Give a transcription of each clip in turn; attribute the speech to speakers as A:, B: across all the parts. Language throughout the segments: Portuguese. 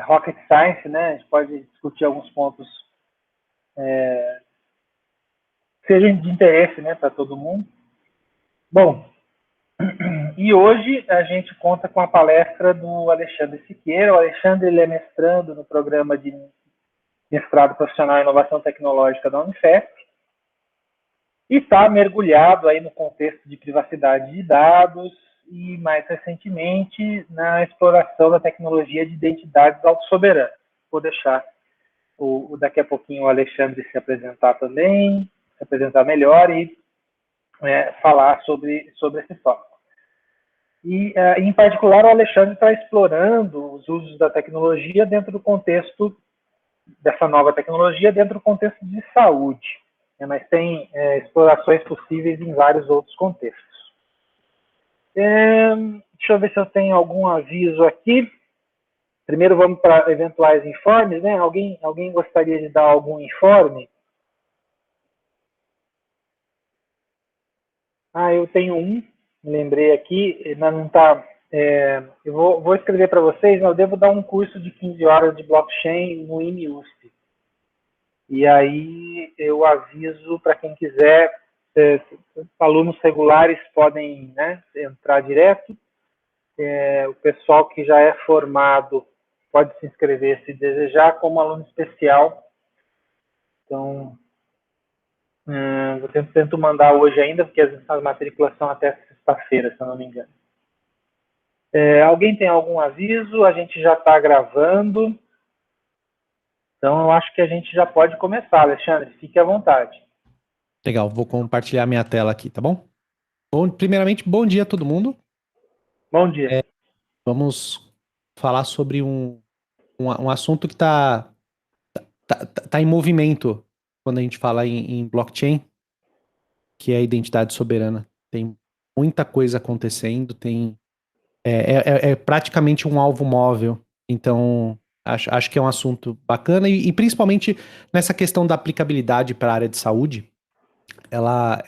A: rocket science, né? A gente pode discutir alguns pontos que sejam de interesse, né, para todo mundo. Bom, e hoje a gente conta com a palestra do Alexandre Siqueira. O Alexandre ele é mestrando no programa de mestrado profissional em inovação tecnológica da Unifesp e está mergulhado aí no contexto de privacidade de dados e, mais recentemente, na exploração da tecnologia de identidades autossoberanas. Vou deixar daqui a pouquinho o Alexandre se apresentar também, se apresentar melhor e falar sobre esse tópico. E, em particular, o Alexandre está explorando os usos da tecnologia dentro do contexto dessa nova tecnologia, dentro do contexto de saúde, mas tem explorações possíveis em vários outros contextos. Deixa eu ver se eu tenho algum aviso aqui. Primeiro vamos para eventuais informes, né? Alguém gostaria de dar algum informe? Eu tenho um, me lembrei aqui, mas não está. Eu vou escrever para vocês, mas eu devo dar um curso de 15 horas de blockchain no IMUSP. E aí eu aviso para quem quiser, alunos regulares podem, né, entrar direto. O pessoal que já é formado pode se inscrever se desejar como aluno especial. Então, eu tento mandar hoje ainda, porque as matrículas são até sexta-feira, se eu não me engano. Alguém tem algum aviso? A gente já está gravando. Então, eu acho que a gente já pode começar, Alexandre. Fique à vontade.
B: Legal, vou compartilhar minha tela aqui, tá bom? Primeiramente, bom dia a todo mundo.
A: Bom dia.
B: Vamos falar sobre um assunto que está em movimento quando a gente fala em blockchain, que é a identidade soberana. Tem muita coisa acontecendo, é praticamente um alvo móvel. Então, acho que é um assunto bacana e principalmente nessa questão da aplicabilidade para a área de saúde. Ela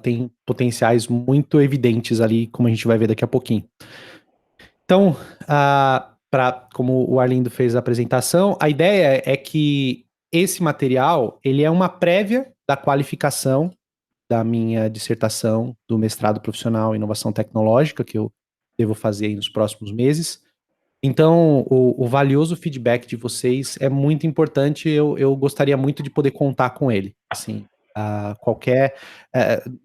B: tem potenciais muito evidentes ali, como a gente vai ver daqui a pouquinho. Então, como o Arlindo fez a apresentação, a ideia é que esse material ele é uma prévia da qualificação da minha dissertação do mestrado profissional em inovação tecnológica, que eu devo fazer aí nos próximos meses. Então, o valioso feedback de vocês é muito importante, eu gostaria muito de poder contar com ele, assim,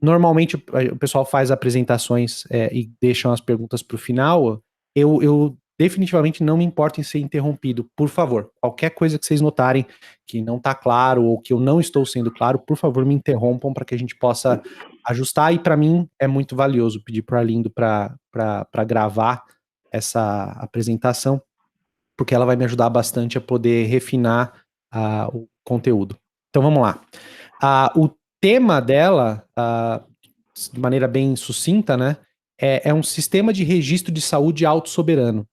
B: normalmente o pessoal faz apresentações e deixam as perguntas para o final, eu definitivamente não me importo em ser interrompido, por favor, qualquer coisa que vocês notarem que não está claro ou que eu não estou sendo claro, por favor me interrompam para que a gente possa ajustar, e para mim é muito valioso pedir para o Arlindo para gravar essa apresentação, porque ela vai me ajudar bastante a poder refinar o conteúdo. Então vamos lá. O tema dela, de maneira bem sucinta, né, é um sistema de registro de saúde autossoberano.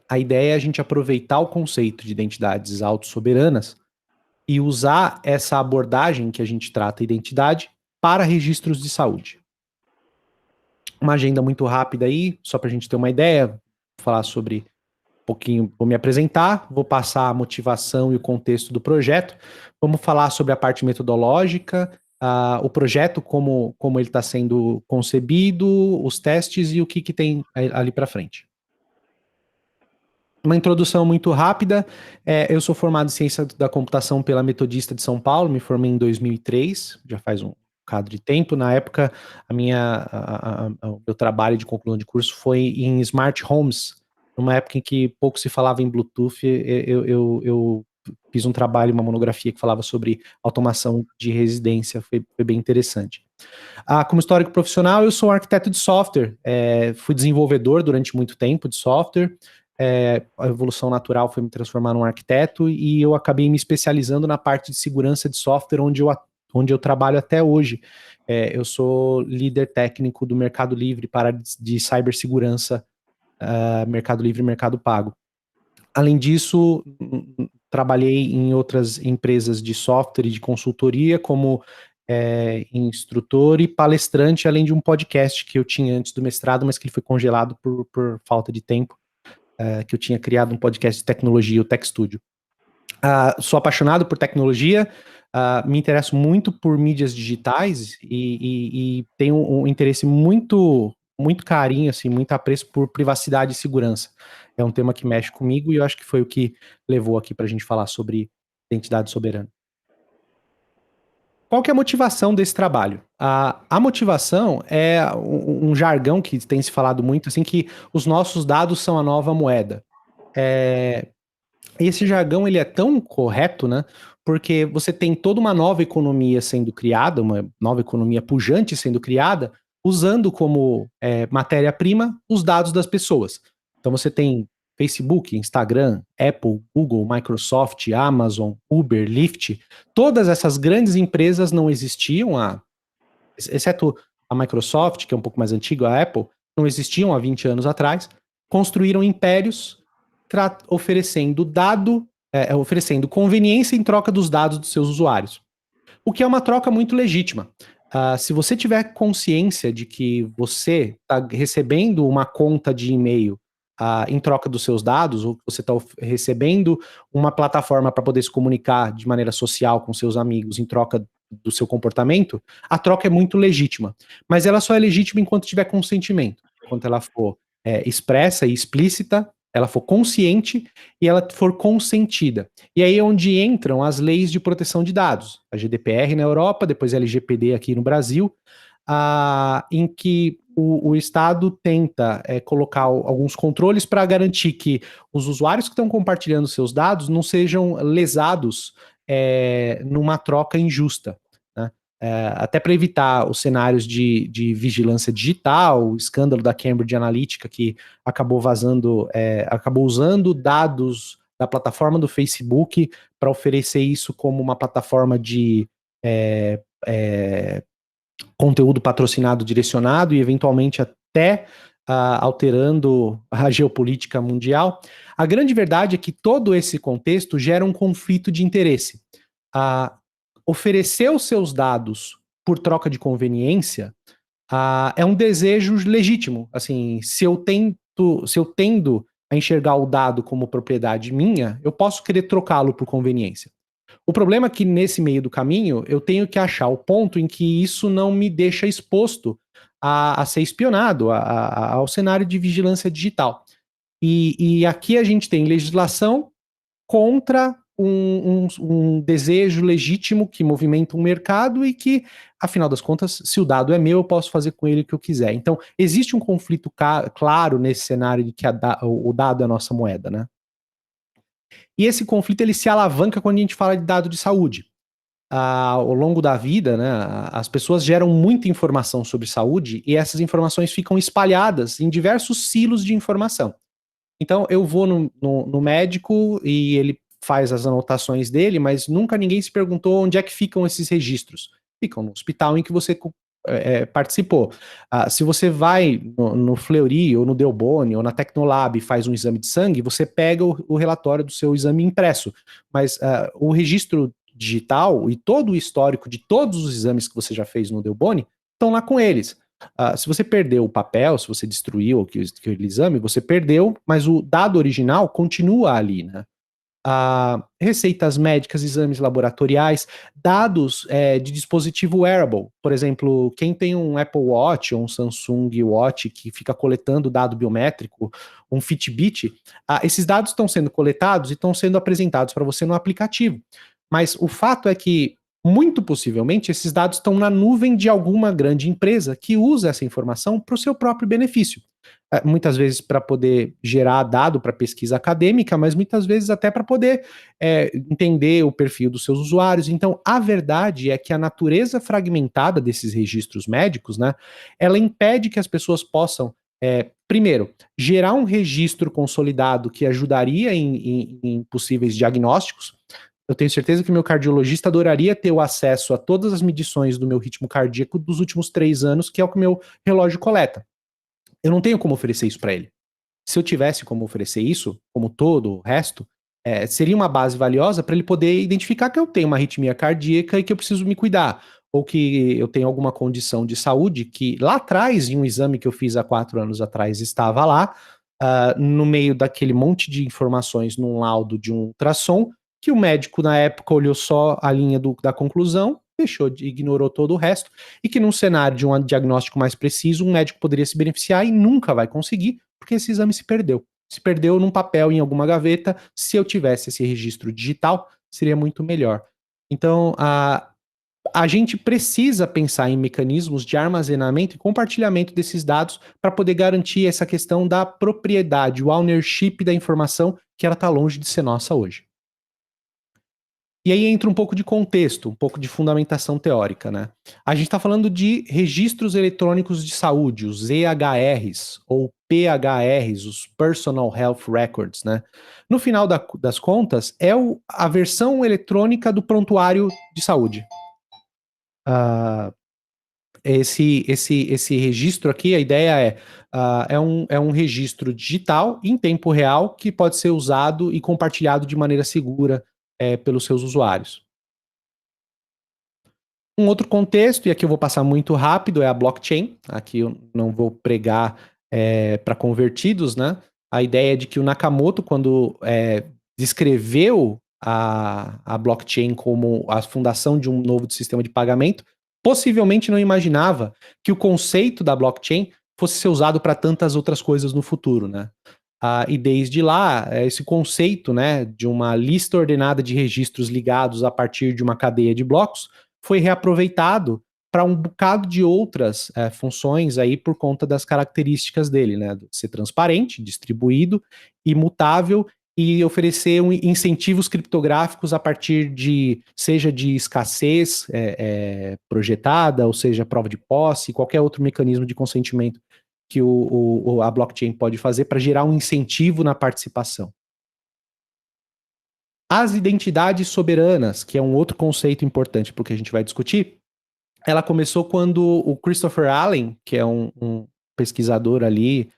B: A ideia é a gente aproveitar o conceito de identidades autossoberanas e usar essa abordagem que a gente trata a identidade para registros de saúde. Uma agenda muito rápida aí, só para a gente ter uma ideia, vou falar sobre um pouquinho, vou me apresentar, vou passar a motivação e o contexto do projeto, vamos falar sobre a parte metodológica, o projeto, como ele está sendo concebido, os testes e o que tem ali para frente. Uma introdução muito rápida, eu sou formado em Ciência da Computação pela Metodista de São Paulo, me formei em 2003, já faz um bocado de tempo. Na época, o meu trabalho de conclusão de curso foi em Smart Homes, numa época em que pouco se falava em Bluetooth. Eu fiz um trabalho, uma monografia que falava sobre automação de residência, foi bem interessante. Como histórico profissional, eu sou arquiteto de software, fui desenvolvedor durante muito tempo de software, a evolução natural foi me transformar num arquiteto e eu acabei me especializando na parte de segurança de software, onde eu trabalho até hoje. Eu sou líder técnico do Mercado Livre para de cibersegurança, Mercado Livre e Mercado Pago. Além disso, trabalhei em outras empresas de software e de consultoria, como instrutor e palestrante, além de um podcast que eu tinha antes do mestrado, mas que ele foi congelado por falta de tempo, que eu tinha criado um podcast de tecnologia, o Tech Studio. Sou apaixonado por tecnologia, me interesso muito por mídias digitais e tenho um interesse muito carinho, assim, muito apreço por privacidade e segurança. É um tema que mexe comigo e eu acho que foi o que levou aqui para a gente falar sobre identidade soberana. Qual que é a motivação desse trabalho? A motivação é um jargão que tem se falado muito, assim, que os nossos dados são a nova moeda. Esse jargão, ele é tão correto, né? Porque você tem toda uma nova economia sendo criada, uma nova economia pujante sendo criada, usando como matéria-prima os dados das pessoas. Então você tem Facebook, Instagram, Apple, Google, Microsoft, Amazon, Uber, Lyft. Todas essas grandes empresas não existiam, exceto a Microsoft, que é um pouco mais antiga, a Apple, não existiam há 20 anos atrás, construíram impérios oferecendo conveniência em troca dos dados dos seus usuários. O que é uma troca muito legítima. Se você tiver consciência de que você está recebendo uma conta de e-mail em troca dos seus dados, ou que você está recebendo uma plataforma para poder se comunicar de maneira social com seus amigos em troca do seu comportamento, a troca é muito legítima. Mas ela só é legítima enquanto tiver consentimento. Enquanto ela for expressa e explícita, ela for consciente e ela for consentida. E aí é onde entram as leis de proteção de dados, a GDPR na Europa, depois a LGPD aqui no Brasil, em que o Estado tenta colocar alguns controles para garantir que os usuários que estão compartilhando seus dados não sejam lesados numa troca injusta, né? Até para evitar os cenários de vigilância digital, o escândalo da Cambridge Analytica, que acabou vazando, acabou usando dados da plataforma do Facebook para oferecer isso como uma plataforma de conteúdo patrocinado direcionado e eventualmente até alterando a geopolítica mundial. A grande verdade é que todo esse contexto gera um conflito de interesse. Oferecer os seus dados por troca de conveniência é um desejo legítimo. Assim, se eu tendo a enxergar o dado como propriedade minha, eu posso querer trocá-lo por conveniência. O problema é que nesse meio do caminho eu tenho que achar o ponto em que isso não me deixa exposto a ser espionado, ao cenário de vigilância digital. E aqui a gente tem legislação contra um desejo legítimo que movimenta um mercado e que, afinal das contas, se o dado é meu, eu posso fazer com ele o que eu quiser. Então, existe um conflito claro nesse cenário de que o dado é a nossa moeda, né? E esse conflito, ele se alavanca quando a gente fala de dado de saúde. Ao longo da vida, né, as pessoas geram muita informação sobre saúde e essas informações ficam espalhadas em diversos silos de informação. Então, eu vou no médico e ele faz as anotações dele, mas nunca ninguém se perguntou onde é que ficam esses registros. Ficam no hospital em que você participou. Se você vai no Fleury, ou no Delboni, ou na Tecnolab e faz um exame de sangue, você pega o relatório do seu exame impresso. Mas o registro digital e todo o histórico de todos os exames que você já fez no Delboni estão lá com eles. Se você perdeu o papel, se você destruiu aquele exame, você perdeu, mas o dado original continua ali, né? Receitas médicas, exames laboratoriais, dados de dispositivo wearable. Por exemplo, quem tem um Apple Watch ou um Samsung Watch que fica coletando dado biométrico, um Fitbit, esses dados estão sendo coletados e estão sendo apresentados para você no aplicativo. Mas o fato é que, muito possivelmente, esses dados estão na nuvem de alguma grande empresa que usa essa informação para o seu próprio benefício. Muitas vezes para poder gerar dado para pesquisa acadêmica, mas muitas vezes até para poder entender o perfil dos seus usuários. Então, a verdade é que a natureza fragmentada desses registros médicos, né, ela impede que as pessoas possam, primeiro, gerar um registro consolidado que ajudaria em possíveis diagnósticos. Eu tenho certeza que meu cardiologista adoraria ter o acesso a todas as medições do meu ritmo cardíaco dos últimos 3 anos, que é o que o meu relógio coleta. Eu não tenho como oferecer isso para ele. Se eu tivesse como oferecer isso, como todo o resto, seria uma base valiosa para ele poder identificar que eu tenho uma arritmia cardíaca e que eu preciso me cuidar. ou que eu tenho alguma condição de saúde que lá atrás, em um exame que eu fiz há 4 anos atrás, estava lá, no meio daquele monte de informações num laudo de um ultrassom, que o médico na época olhou só a linha da conclusão, ignorou todo o resto, e que num cenário de um diagnóstico mais preciso, um médico poderia se beneficiar e nunca vai conseguir, porque esse exame se perdeu. Se perdeu num papel em alguma gaveta. Se eu tivesse esse registro digital, seria muito melhor. Então, a gente precisa pensar em mecanismos de armazenamento e compartilhamento desses dados para poder garantir essa questão da propriedade, o ownership da informação, que ela está longe de ser nossa hoje. E aí entra um pouco de contexto, um pouco de fundamentação teórica, né? A gente está falando de registros eletrônicos de saúde, os EHRs ou PHRs, os Personal Health Records, né? No final das contas, é a versão eletrônica do prontuário de saúde. Esse registro aqui, a ideia é um registro digital em tempo real que pode ser usado e compartilhado de maneira segura pelos seus usuários. Um outro contexto, e aqui eu vou passar muito rápido, é a blockchain. Aqui eu não vou pregar para convertidos, né? A ideia é de que o Nakamoto, quando descreveu a blockchain como a fundação de um novo sistema de pagamento, possivelmente não imaginava que o conceito da blockchain fosse ser usado para tantas outras coisas no futuro, né? E desde lá, esse conceito, né, de uma lista ordenada de registros ligados a partir de uma cadeia de blocos foi reaproveitado para um bocado de outras funções aí por conta das características dele, né? De ser transparente, distribuído, imutável e oferecer incentivos criptográficos a partir seja de escassez projetada, ou seja, prova de posse, qualquer outro mecanismo de consentimento que a blockchain pode fazer para gerar um incentivo na participação. As identidades soberanas, que é um outro conceito importante porque a gente vai discutir, ela começou quando o Christopher Allen, que é um pesquisador ali,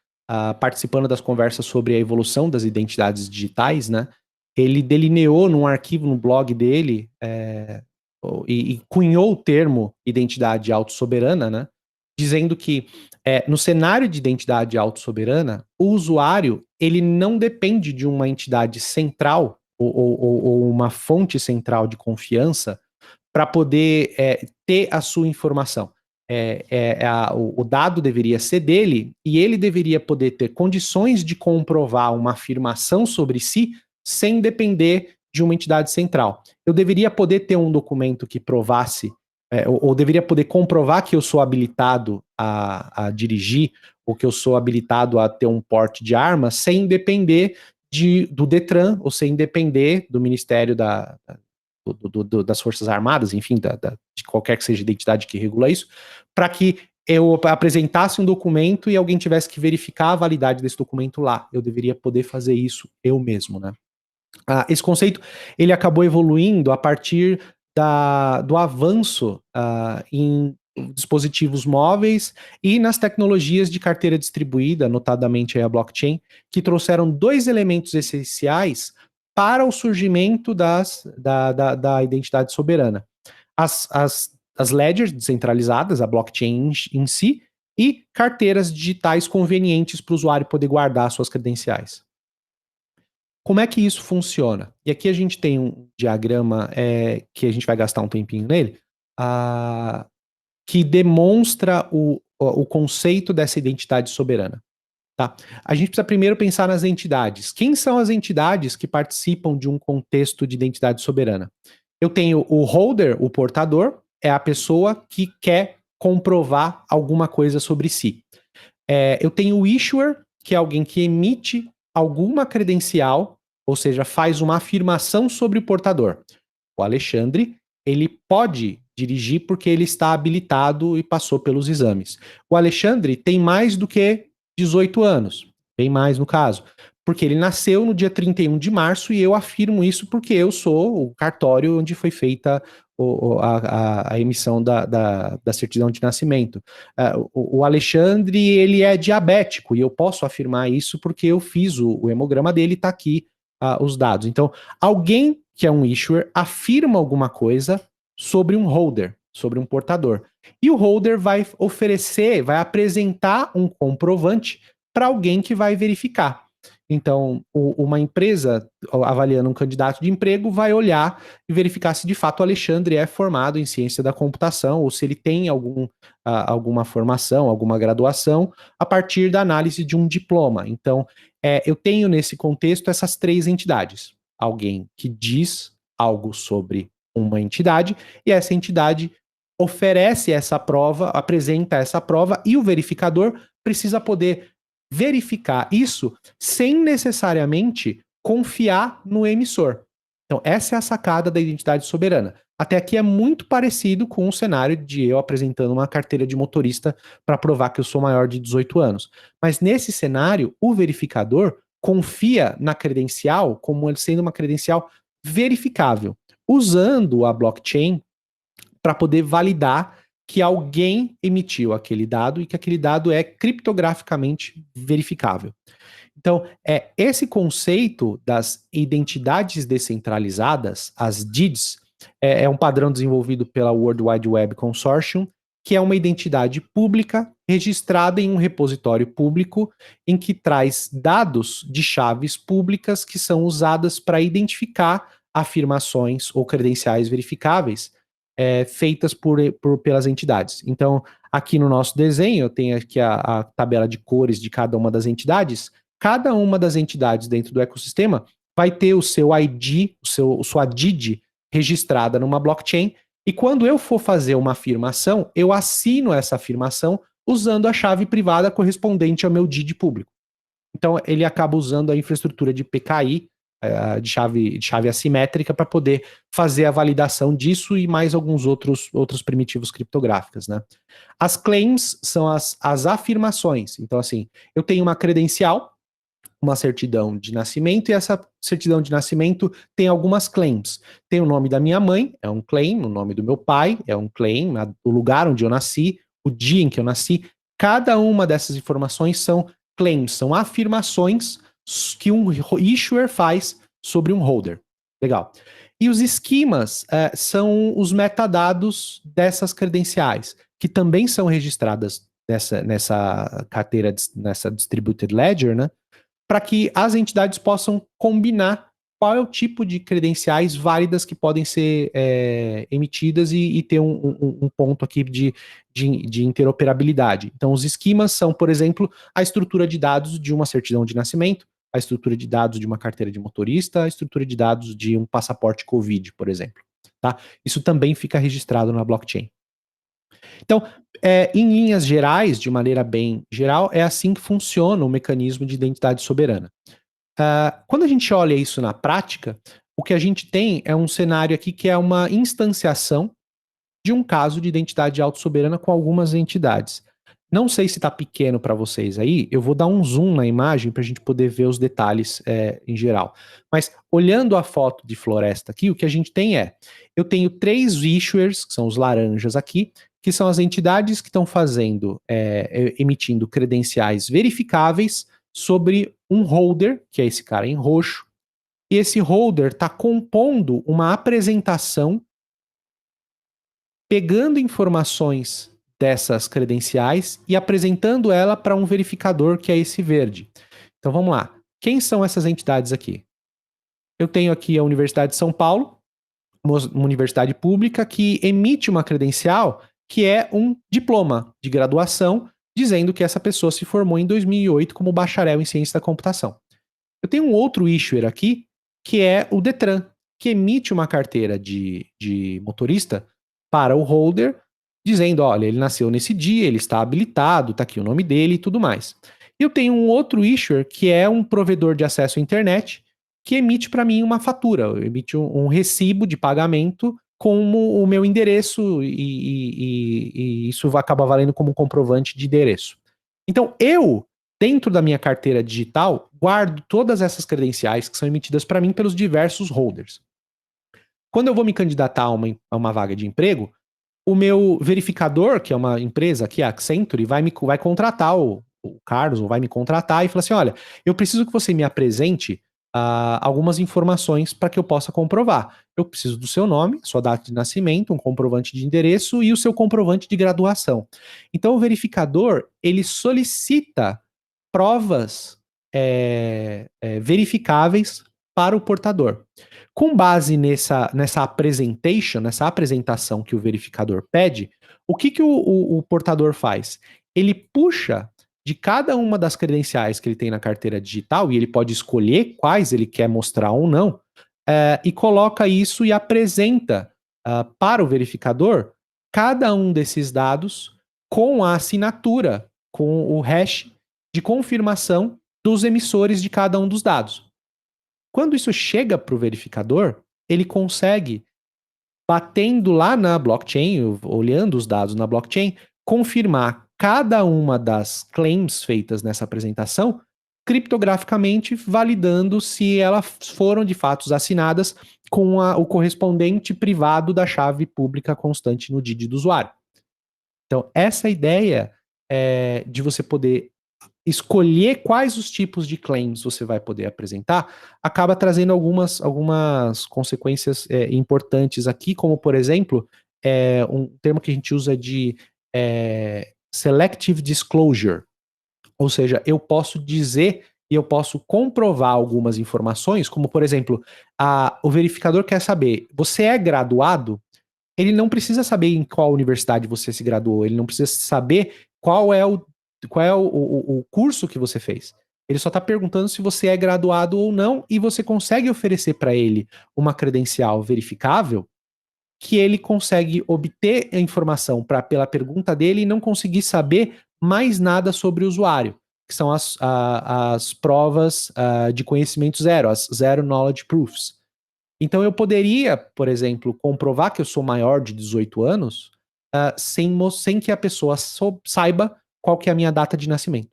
B: participando das conversas sobre a evolução das identidades digitais, né? Ele delineou num arquivo no blog dele e cunhou o termo identidade autossoberana, né? Dizendo que no cenário de identidade autossoberana, o usuário ele não depende de uma entidade central ou uma fonte central de confiança para poder ter a sua informação. O dado deveria ser dele e ele deveria poder ter condições de comprovar uma afirmação sobre si sem depender de uma entidade central. Eu deveria poder ter um documento que provasse, ou deveria poder comprovar que eu sou habilitado a dirigir, ou que eu sou habilitado a ter um porte de arma, sem depender do Detran, ou sem depender do Ministério das Forças Armadas, enfim, de qualquer que seja a identidade que regula isso, para que eu apresentasse um documento e alguém tivesse que verificar a validade desse documento lá. Eu deveria poder fazer isso eu mesmo, né? Esse conceito, ele acabou evoluindo a partir do avanço em dispositivos móveis e nas tecnologias de carteira distribuída, notadamente a blockchain, que trouxeram 2 elementos essenciais para o surgimento da identidade soberana. As ledgers descentralizadas, a blockchain em si, e carteiras digitais convenientes para o usuário poder guardar suas credenciais. Como é que isso funciona? E aqui a gente tem um diagrama que a gente vai gastar um tempinho nele, que demonstra o conceito dessa identidade soberana. Tá? A gente precisa primeiro pensar nas entidades. Quem são as entidades que participam de um contexto de identidade soberana? Eu tenho o holder, o portador, é a pessoa que quer comprovar alguma coisa sobre si. Eu tenho o issuer, que é alguém que emite alguma credencial, ou seja, faz uma afirmação sobre o portador. O Alexandre, ele pode dirigir porque ele está habilitado e passou pelos exames. O Alexandre tem mais do que 18 anos, bem mais no caso, porque ele nasceu no dia 31 de março e eu afirmo isso porque eu sou o cartório onde foi feita a emissão da certidão de nascimento. O Alexandre, ele é diabético e eu posso afirmar isso porque eu fiz o hemograma dele, está aqui os dados. Então, alguém que é um issuer afirma alguma coisa sobre um holder, sobre um portador. E o holder vai oferecer, vai apresentar um comprovante para alguém que vai verificar. Então, uma empresa avaliando um candidato de emprego vai olhar e verificar se de fato o Alexandre é formado em ciência da computação ou se ele tem alguma formação, alguma graduação a partir da análise de um diploma. Então, eu tenho nesse contexto essas três entidades. Alguém que diz algo sobre uma entidade e essa entidade oferece essa prova, apresenta essa prova e o verificador precisa poder verificar isso sem necessariamente confiar no emissor. Então, essa é a sacada da identidade soberana. Até aqui é muito parecido com o cenário de eu apresentando uma carteira de motorista para provar que eu sou maior de 18 anos. Mas nesse cenário, o verificador confia na credencial como ele sendo uma credencial verificável, usando a blockchain para poder validar que alguém emitiu aquele dado e que aquele dado é criptograficamente verificável. Então, esse conceito das identidades descentralizadas, as DIDs, é um padrão desenvolvido pela World Wide Web Consortium, que é uma identidade pública registrada em um repositório público em que traz dados de chaves públicas que são usadas para identificar afirmações ou credenciais verificáveis feitas pelas entidades. Então, aqui no nosso desenho, eu tenho aqui a tabela de cores de cada uma das entidades. Cada uma das entidades dentro do ecossistema vai ter o seu ID, sua DID registrada numa blockchain, e quando eu for fazer uma afirmação, eu assino essa afirmação usando a chave privada correspondente ao meu DID público. Então, ele acaba usando a infraestrutura de PKI, de chave assimétrica, para poder fazer a validação disso e mais alguns outros primitivos criptográficos, né? As claims são as afirmações. Então, assim, eu tenho uma credencial, uma certidão de nascimento, e essa certidão de nascimento tem algumas claims. Tem o nome da minha mãe, é um claim, o nome do meu pai, é um claim, o lugar onde eu nasci, o dia em que eu nasci. Cada uma dessas informações são claims, são afirmações que um issuer faz sobre um holder. Legal. E os esquemas são os metadados dessas credenciais, que também são registradas nessa carteira, nessa distributed ledger, né? Para que as entidades possam combinar qual é o tipo de credenciais válidas que podem ser emitidas e ter um ponto aqui de interoperabilidade. Então, os esquemas são, por exemplo, a estrutura de dados de uma certidão de nascimento, a estrutura de dados de uma carteira de motorista, a estrutura de dados de um passaporte COVID, por exemplo. Tá? Isso também fica registrado na blockchain. Então, em linhas gerais, de maneira bem geral, é assim que funciona o mecanismo de identidade soberana. Quando a gente olha isso na prática, o que a gente tem é um cenário aqui que é uma instanciação de um caso de identidade autossoberana com algumas entidades. Não sei se está pequeno para vocês aí, eu vou dar um zoom na imagem para a gente poder ver os detalhes em geral. Mas olhando a foto de floresta aqui, o que a gente tem eu tenho 3 issuers, que são os laranjas aqui, que são as entidades que estão emitindo credenciais verificáveis sobre um holder, que é esse cara em roxo, e esse holder está compondo uma apresentação pegando informações dessas credenciais e apresentando ela para um verificador, que é esse verde. Então vamos lá. Quem são essas entidades aqui? Eu tenho aqui a Universidade de São Paulo, uma universidade pública que emite uma credencial que é um diploma de graduação dizendo que essa pessoa se formou em 2008 como bacharel em ciência da computação. Eu tenho um outro issuer aqui, que é o Detran, que emite uma carteira de motorista para o holder, dizendo, olha, ele nasceu nesse dia, ele está habilitado, está aqui o nome dele e tudo mais. E eu tenho um outro issuer, que é um provedor de acesso à internet, que emite para mim uma fatura, emite um recibo de pagamento com o meu endereço e isso acaba valendo como um comprovante de endereço. Então, dentro da minha carteira digital, guardo todas essas credenciais que são emitidas para mim pelos diversos holders. Quando eu vou me candidatar a uma vaga de emprego, o meu verificador, que é uma empresa aqui, a Accenture, vai contratar o Carlos, ou vai me contratar e falar assim, olha, eu preciso que você me apresente algumas informações para que eu possa comprovar. Eu preciso do seu nome, sua data de nascimento, um comprovante de endereço e o seu comprovante de graduação. Então, o verificador, ele solicita provas verificáveis para o portador. Com base nessa apresentação que o verificador pede, o que o portador faz? Ele puxa de cada uma das credenciais que ele tem na carteira digital, e ele pode escolher quais ele quer mostrar ou não, e coloca isso e apresenta para o verificador cada um desses dados com a assinatura, com o hash de confirmação dos emissores de cada um dos dados. Quando isso chega para o verificador, ele consegue, batendo lá na blockchain, olhando os dados na blockchain, confirmar cada uma das claims feitas nessa apresentação criptograficamente, validando se elas foram de fato assinadas com o correspondente privado da chave pública constante no DID do usuário. Então, essa ideia de você poder escolher quais os tipos de claims você vai poder apresentar, acaba trazendo algumas consequências importantes aqui, como, por exemplo, um termo que a gente usa de selective disclosure. Ou seja, eu posso dizer e eu posso comprovar algumas informações, como, por exemplo, o verificador quer saber, você é graduado? Ele não precisa saber em qual universidade você se graduou, ele não precisa saber qual é o curso que você fez. Ele só está perguntando se você é graduado ou não, e você consegue oferecer para ele uma credencial verificável que ele consegue obter a informação pela pergunta dele e não conseguir saber mais nada sobre o usuário, que são as provas de conhecimento zero, as Zero Knowledge Proofs. Então eu poderia, por exemplo, comprovar que eu sou maior de 18 anos sem que a pessoa saiba qual que é a minha data de nascimento.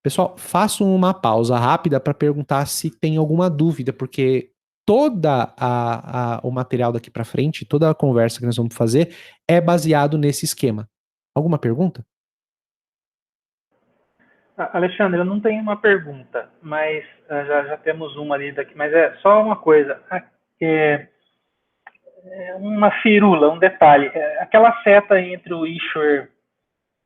B: Pessoal, faço uma pausa rápida para perguntar se tem alguma dúvida, porque toda o material daqui para frente, toda a conversa que nós vamos fazer é baseado nesse esquema. Alguma pergunta?
A: Alexandre, eu não tenho uma pergunta, mas já temos uma ali daqui, mas é só uma coisa, uma firula, um detalhe. Aquela seta entre o issuer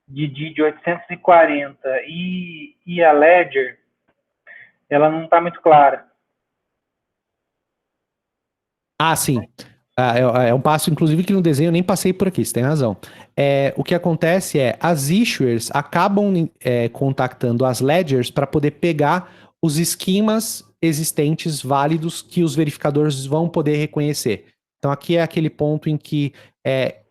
A: de DID 840 e a Ledger, ela não está muito clara.
B: Sim. É um passo, inclusive, que no desenho eu nem passei por aqui, você tem razão. O que acontece as issuers acabam contactando as ledgers para poder pegar os esquemas existentes válidos que os verificadores vão poder reconhecer. Então aqui é aquele ponto em que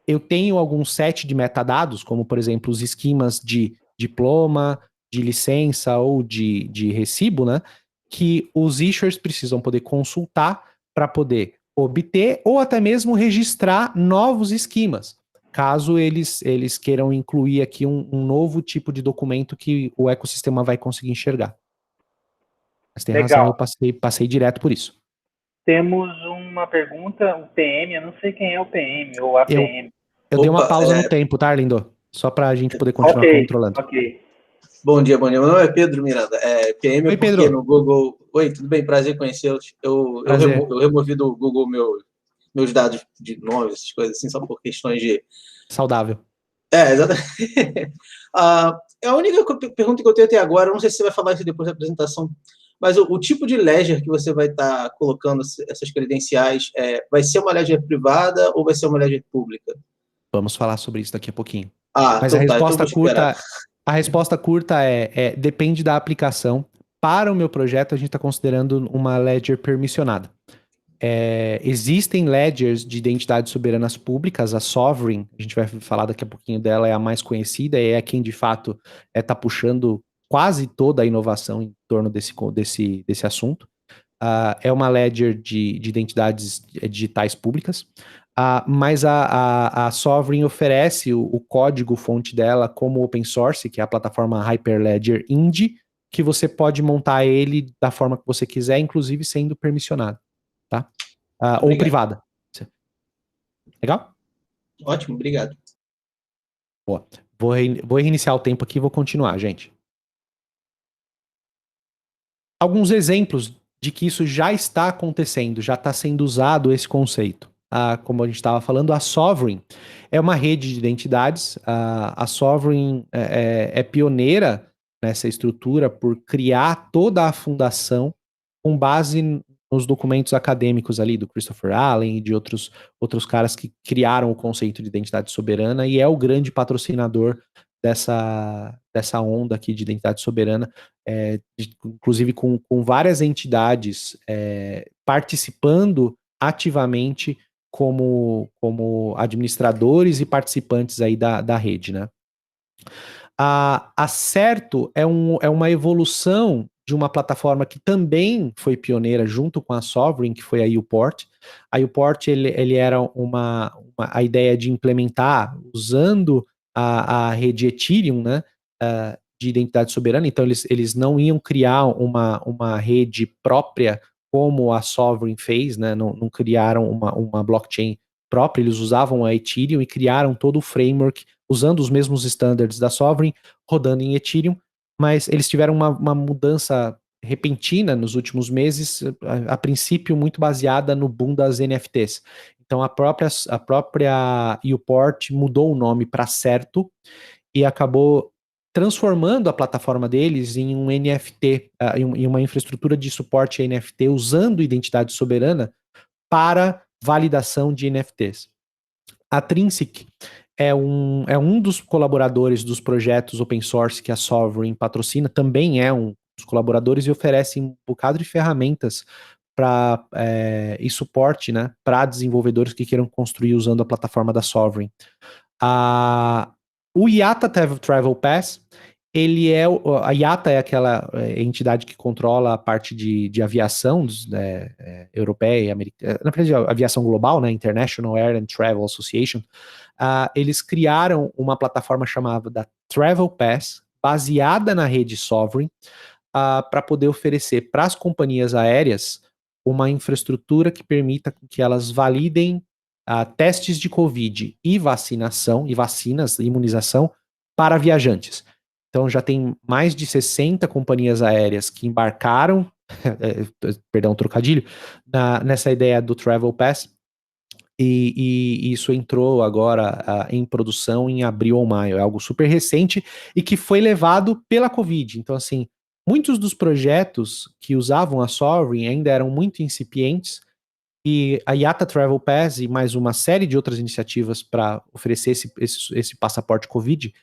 B: eu tenho algum set de metadados, como por exemplo os esquemas de diploma, de licença ou de recibo, né? Que os issuers precisam poder consultar para poder obter ou até mesmo registrar novos esquemas, caso eles queiram incluir aqui um novo tipo de documento que o ecossistema vai conseguir enxergar. Mas tem razão, eu passei direto por isso.
A: Temos uma pergunta, o PM, eu não sei quem é o PM ou a PM.
B: Eu dei uma pausa no tempo, tá, Arlindo? Só para a gente poder continuar controlando.
C: Ok. Bom dia. Meu nome é Pedro Miranda. PM
B: Oi,
C: porque
B: Pedro.
C: No Google... Oi, tudo bem? Prazer conhecê-los. Eu removi do Google meus dados de nome, essas coisas assim, só por questões de...
B: Saudável.
C: Exatamente. A única pergunta que eu tenho até agora, eu não sei se você vai falar isso depois da apresentação, mas o tipo de ledger que você vai estar colocando essas credenciais, vai ser uma ledger privada ou vai ser uma ledger pública?
B: Vamos falar sobre isso daqui a pouquinho.
C: Mas
B: então a resposta curta depende da aplicação. Para o meu projeto, a gente está considerando uma ledger permissionada. Existem ledgers de identidades soberanas públicas, a Sovereign, a gente vai falar daqui a pouquinho dela, é a mais conhecida, é quem de fato está puxando quase toda a inovação em torno desse assunto. É uma ledger de identidades digitais públicas, mas a Sovereign oferece o código-fonte dela como open source, que é a plataforma Hyperledger Indy, que você pode montar ele da forma que você quiser, inclusive sendo permissionado. Tá? Ou privada. Legal?
C: Ótimo, obrigado.
B: Boa. Vou reiniciar o tempo aqui e vou continuar, gente. Alguns exemplos de que isso já está acontecendo, já está sendo usado esse conceito. Como a gente estava falando, a Sovereign é uma rede de identidades. A Sovereign é pioneira nessa estrutura por criar toda a fundação com base nos documentos acadêmicos ali do Christopher Allen e de outros caras que criaram o conceito de identidade soberana, e é o grande patrocinador dessa onda aqui de identidade soberana, inclusive com várias entidades participando ativamente como administradores e participantes aí da rede, né? A Certo é uma evolução de uma plataforma que também foi pioneira junto com a Sovereign, que foi a Uport. A Uport, ele era a ideia de implementar, usando a rede Ethereum, né, de identidade soberana. Então, eles não iam criar uma rede própria como a Sovereign fez, né, não criaram uma blockchain própria, eles usavam a Ethereum e criaram todo o framework usando os mesmos standards da Sovereign, rodando em Ethereum, mas eles tiveram uma mudança repentina nos últimos meses, a princípio muito baseada no boom das NFTs. Então a própria Uport mudou o nome para Certo e acabou transformando a plataforma deles em um NFT, em uma infraestrutura de suporte a NFT, usando identidade soberana para validação de NFTs. A Trinsic é um dos colaboradores dos projetos open source que a Sovereign patrocina, também é um dos colaboradores e oferece um bocado de ferramentas e suporte, né, para desenvolvedores que queiram construir usando a plataforma da Sovereign. O IATA Travel Pass, a IATA é aquela entidade que controla a parte de aviação europeia e americana, na verdade, a aviação global, né, International Air and Travel Association. Eles criaram uma plataforma chamada Travel Pass, baseada na rede Sovereign, para poder oferecer para as companhias aéreas uma infraestrutura que permita que elas validem testes de Covid e vacinação, e vacinas, imunização para viajantes. Então já tem mais de 60 companhias aéreas que embarcaram, perdão, trocadilho, nessa ideia do Travel Pass, e isso entrou agora em produção em abril ou maio. É algo super recente e que foi levado pela Covid. Então, assim, muitos dos projetos que usavam a Sovereign ainda eram muito incipientes, e a IATA Travel Pass e mais uma série de outras iniciativas para oferecer esse passaporte Covid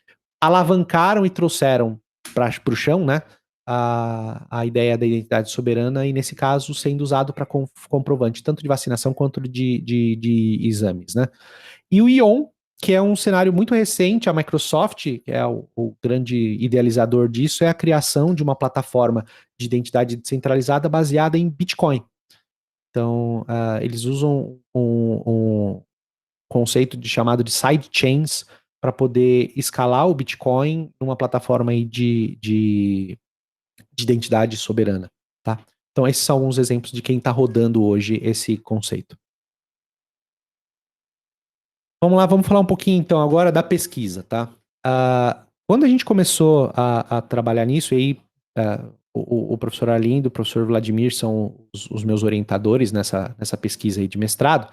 B: alavancaram e trouxeram para o chão, né, a ideia da identidade soberana, e nesse caso sendo usado para comprovante tanto de vacinação quanto de exames, né. E o ION, que é um cenário muito recente, a Microsoft, que é o grande idealizador disso, é a criação de uma plataforma de identidade descentralizada baseada em Bitcoin. Então, eles usam um conceito chamado de sidechains para poder escalar o Bitcoin numa plataforma aí de identidade soberana, tá? Então, esses são alguns exemplos de quem está rodando hoje esse conceito. Vamos lá, vamos falar um pouquinho então agora da pesquisa, tá? Quando a gente começou a trabalhar nisso, e aí o professor Arlindo, o professor Vladimir são os meus orientadores nessa pesquisa aí de mestrado,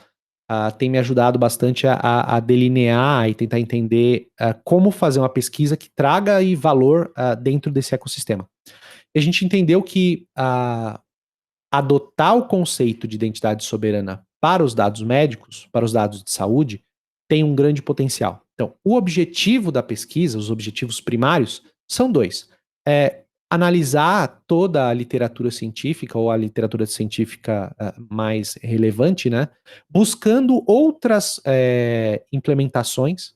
B: tem me ajudado bastante a delinear e tentar entender como fazer uma pesquisa que traga aí valor dentro desse ecossistema. E a gente entendeu que adotar o conceito de identidade soberana para os dados médicos, para os dados de saúde, tem um grande potencial. Então, o objetivo da pesquisa, os objetivos primários, são dois. Analisar toda a literatura científica, ou a literatura científica mais relevante, né, buscando outras implementações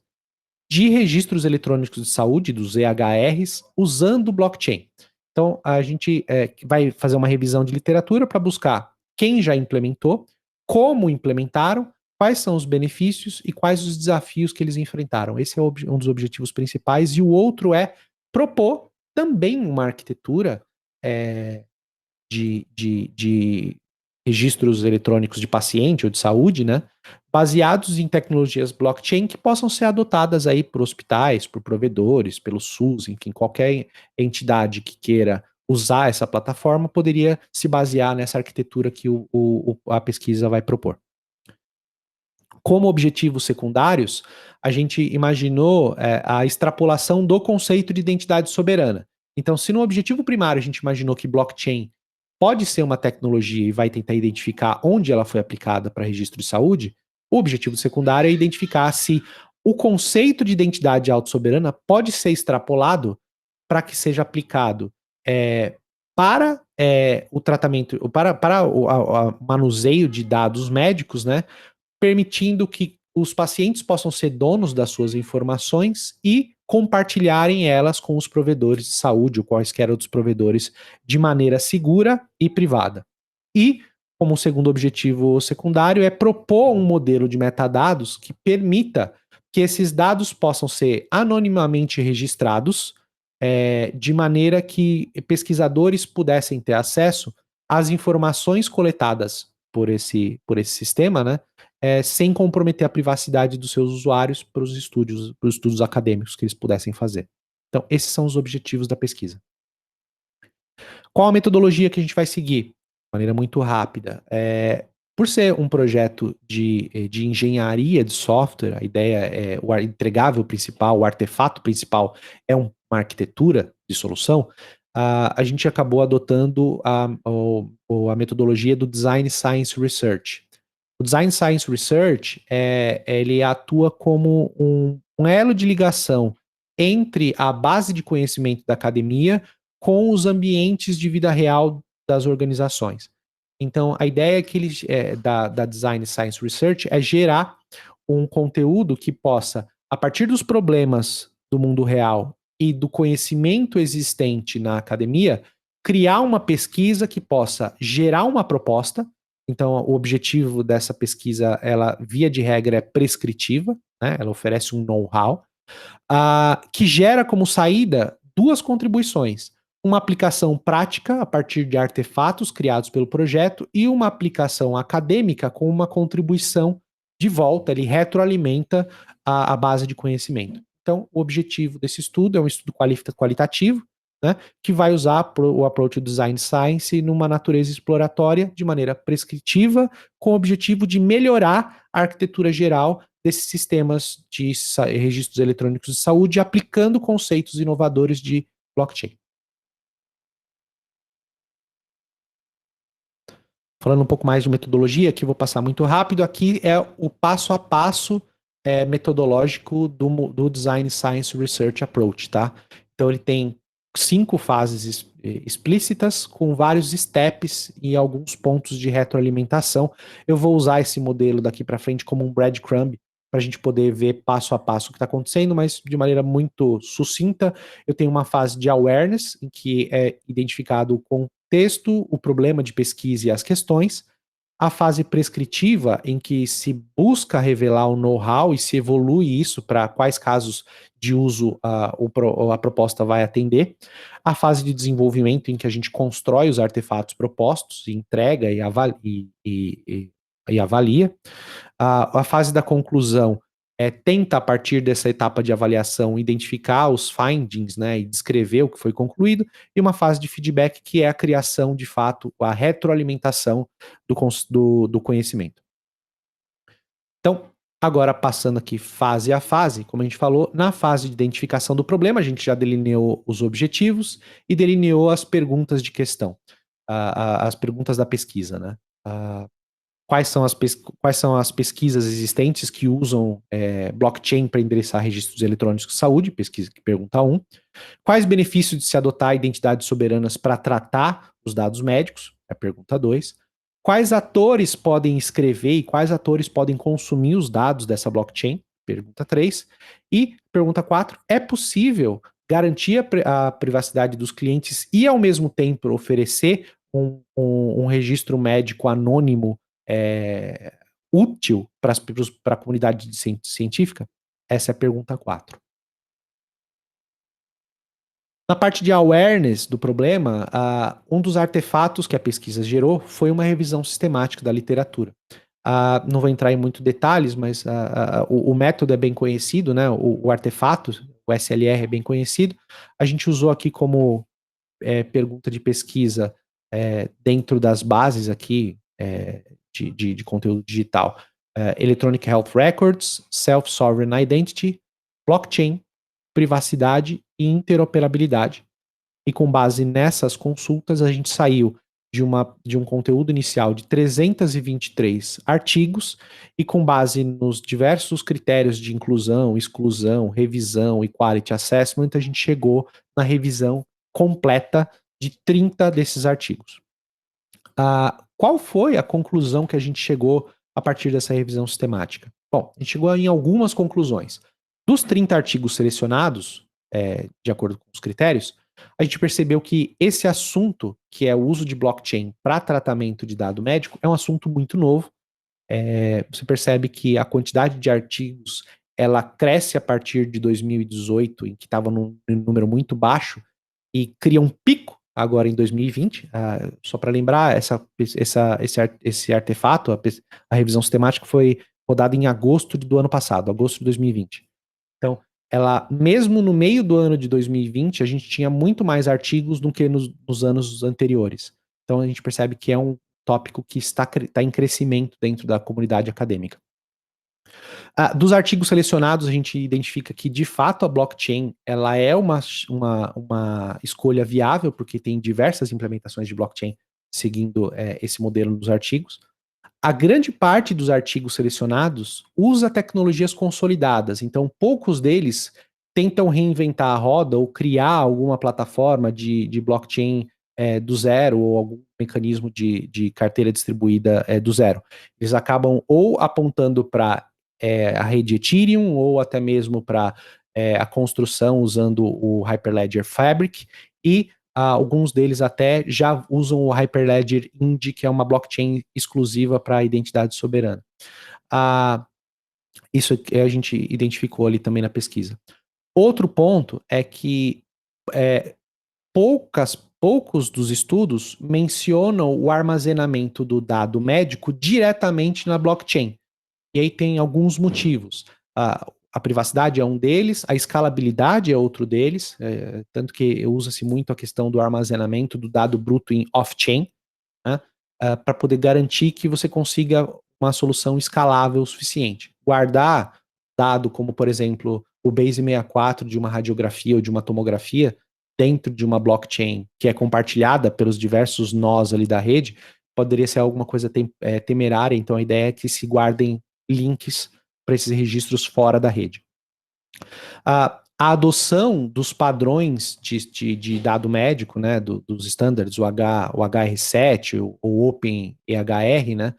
B: de registros eletrônicos de saúde, dos EHRs, usando blockchain. Então, a gente vai fazer uma revisão de literatura para buscar quem já implementou, como implementaram, quais são os benefícios e quais os desafios que eles enfrentaram. Esse é um dos objetivos principais. E o outro é propor também uma arquitetura de registros eletrônicos de paciente ou de saúde, né, baseados em tecnologias blockchain que possam ser adotadas aí por hospitais, por provedores, pelo SUS, enfim, qualquer entidade que queira usar essa plataforma poderia se basear nessa arquitetura que a pesquisa vai propor. Como objetivos secundários, a gente imaginou a extrapolação do conceito de identidade soberana. Então, se no objetivo primário a gente imaginou que blockchain pode ser uma tecnologia e vai tentar identificar onde ela foi aplicada para registro de saúde, o objetivo secundário é identificar se o conceito de identidade autossoberana pode ser extrapolado para que seja aplicado para o tratamento, para o manuseio de dados médicos, né? Permitindo que os pacientes possam ser donos das suas informações e compartilharem elas com os provedores de saúde ou quaisquer outros provedores de maneira segura e privada. E, como segundo objetivo secundário, é propor um modelo de metadados que permita que esses dados possam ser anonimamente registrados, de maneira que pesquisadores pudessem ter acesso às informações coletadas por esse sistema, né? Sem comprometer a privacidade dos seus usuários para os estudos acadêmicos que eles pudessem fazer. Então, esses são os objetivos da pesquisa. Qual a metodologia que a gente vai seguir? De maneira muito rápida. Por ser um projeto de engenharia de software, a ideia o entregável principal, o artefato principal é uma arquitetura de solução, a gente acabou adotando a metodologia do Design Science Research. O Design Science Research, ele atua como um elo de ligação entre a base de conhecimento da academia com os ambientes de vida real das organizações. Então, a ideia da Design Science Research é gerar um conteúdo que possa, a partir dos problemas do mundo real e do conhecimento existente na academia, criar uma pesquisa que possa gerar uma proposta. Então, o objetivo dessa pesquisa, ela, via de regra, é prescritiva, né? Ela oferece um know-how, que gera como saída duas contribuições. Uma aplicação prática a partir de artefatos criados pelo projeto e uma aplicação acadêmica com uma contribuição de volta, ele retroalimenta a base de conhecimento. Então, o objetivo desse estudo é um estudo qualitativo, né, que vai usar o approach Design Science numa natureza exploratória de maneira prescritiva, com o objetivo de melhorar a arquitetura geral desses sistemas de registros eletrônicos de saúde, aplicando conceitos inovadores de blockchain. Falando um pouco mais de metodologia, aqui eu vou passar muito rápido, aqui é o passo a passo metodológico do Design Science Research Approach, tá? Então ele tem 5 fases explícitas com vários steps e alguns pontos de retroalimentação. Eu vou usar esse modelo daqui para frente como um breadcrumb para a gente poder ver passo a passo o que está acontecendo, mas de maneira muito sucinta. Eu tenho uma fase de awareness, em que é identificado o contexto, o problema de pesquisa e as questões. A fase prescritiva, em que se busca revelar o know-how e se evolui isso para quais casos de uso a proposta vai atender. A fase de desenvolvimento, em que a gente constrói os artefatos propostos, entrega e avalia. A fase da conclusão tenta, a partir dessa etapa de avaliação, identificar os findings, né, e descrever o que foi concluído, e uma fase de feedback, que é a criação, de fato, a retroalimentação do conhecimento. Então, agora passando aqui fase a fase, como a gente falou, na fase de identificação do problema, a gente já delineou os objetivos e delineou as perguntas de questão, as perguntas da pesquisa, né? Quais são as pesquisas existentes que usam blockchain para endereçar registros eletrônicos de saúde? Pesquisa que pergunta 1. Quais benefícios de se adotar identidades soberanas para tratar os dados médicos? É a pergunta 2. Quais atores podem escrever e quais atores podem consumir os dados dessa blockchain? Pergunta 3. E pergunta 4. É possível garantir a privacidade dos clientes e, ao mesmo tempo, oferecer um registro médico anônimo útil para a comunidade científica? Essa é a pergunta 4. Na parte de awareness do problema, um dos artefatos que a pesquisa gerou foi uma revisão sistemática da literatura. Não vou entrar em muitos detalhes, mas o método é bem conhecido, né? O artefato, o SLR, é bem conhecido. A gente usou aqui como pergunta de pesquisa dentro das bases aqui de conteúdo digital. Electronic Health Records, Self-Sovereign Identity, Blockchain, privacidade e interoperabilidade. E com base nessas consultas, a gente saiu de um conteúdo inicial de 323 artigos e com base nos diversos critérios de inclusão, exclusão, revisão e quality assessment, a gente chegou na revisão completa de 30 desses artigos. Qual foi a conclusão que a gente chegou a partir dessa revisão sistemática? Bom, a gente chegou em algumas conclusões. Dos 30 artigos selecionados, de acordo com os critérios, a gente percebeu que esse assunto, que é o uso de blockchain para tratamento de dado médico, é um assunto muito novo. Você percebe que a quantidade de artigos ela cresce a partir de 2018, em que estava num número muito baixo, e cria um pico agora em 2020. Só para lembrar, esse artefato, a revisão sistemática, foi rodada em agosto do ano passado, agosto de 2020. Então, ela, mesmo no meio do ano de 2020, a gente tinha muito mais artigos do que nos anos anteriores. Então, a gente percebe que é um tópico que está em crescimento dentro da comunidade acadêmica. Dos artigos selecionados, a gente identifica que, de fato, a blockchain ela é uma escolha viável, porque tem diversas implementações de blockchain seguindo esse modelo nos artigos. A grande parte dos artigos selecionados usa tecnologias consolidadas, então poucos deles tentam reinventar a roda ou criar alguma plataforma de blockchain do zero ou algum mecanismo de carteira distribuída do zero. Eles acabam ou apontando para a rede Ethereum ou até mesmo para a construção usando o Hyperledger Fabric, e alguns deles até já usam o Hyperledger Indy, que é uma blockchain exclusiva para a identidade soberana. Isso a gente identificou ali também na pesquisa. Outro ponto é que poucos dos estudos mencionam o armazenamento do dado médico diretamente na blockchain. E aí tem alguns motivos. A privacidade é um deles, a escalabilidade é outro deles, tanto que usa-se muito a questão do armazenamento do dado bruto em off-chain, né, para poder garantir que você consiga uma solução escalável o suficiente. Guardar dado como, por exemplo, o Base64 de uma radiografia ou de uma tomografia dentro de uma blockchain que é compartilhada pelos diversos nós ali da rede, poderia ser alguma coisa temerária, então a ideia é que se guardem links para esses registros fora da rede. A adoção dos padrões de dado médico, né, dos standards, o HR7, o OpenEHR, né,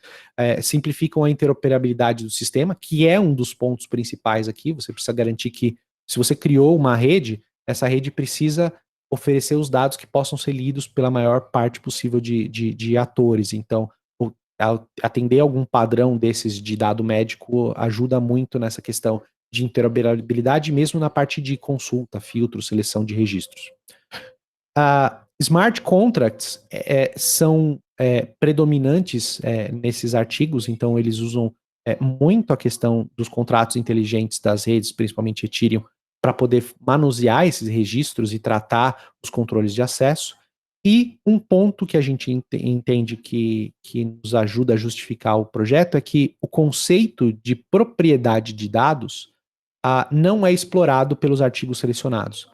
B: simplificam a interoperabilidade do sistema, que é um dos pontos principais aqui. Você precisa garantir que, se você criou uma rede, essa rede precisa oferecer os dados que possam ser lidos pela maior parte possível de atores. Então, atender algum padrão desses de dado médico ajuda muito nessa questão de interoperabilidade, mesmo na parte de consulta, filtro, seleção de registros. Smart contracts são predominantes nesses artigos, então eles usam muito a questão dos contratos inteligentes das redes, principalmente Ethereum, para poder manusear esses registros e tratar os controles de acesso. E um ponto que a gente entende que nos ajuda a justificar o projeto é que o conceito de propriedade de dados não é explorado pelos artigos selecionados.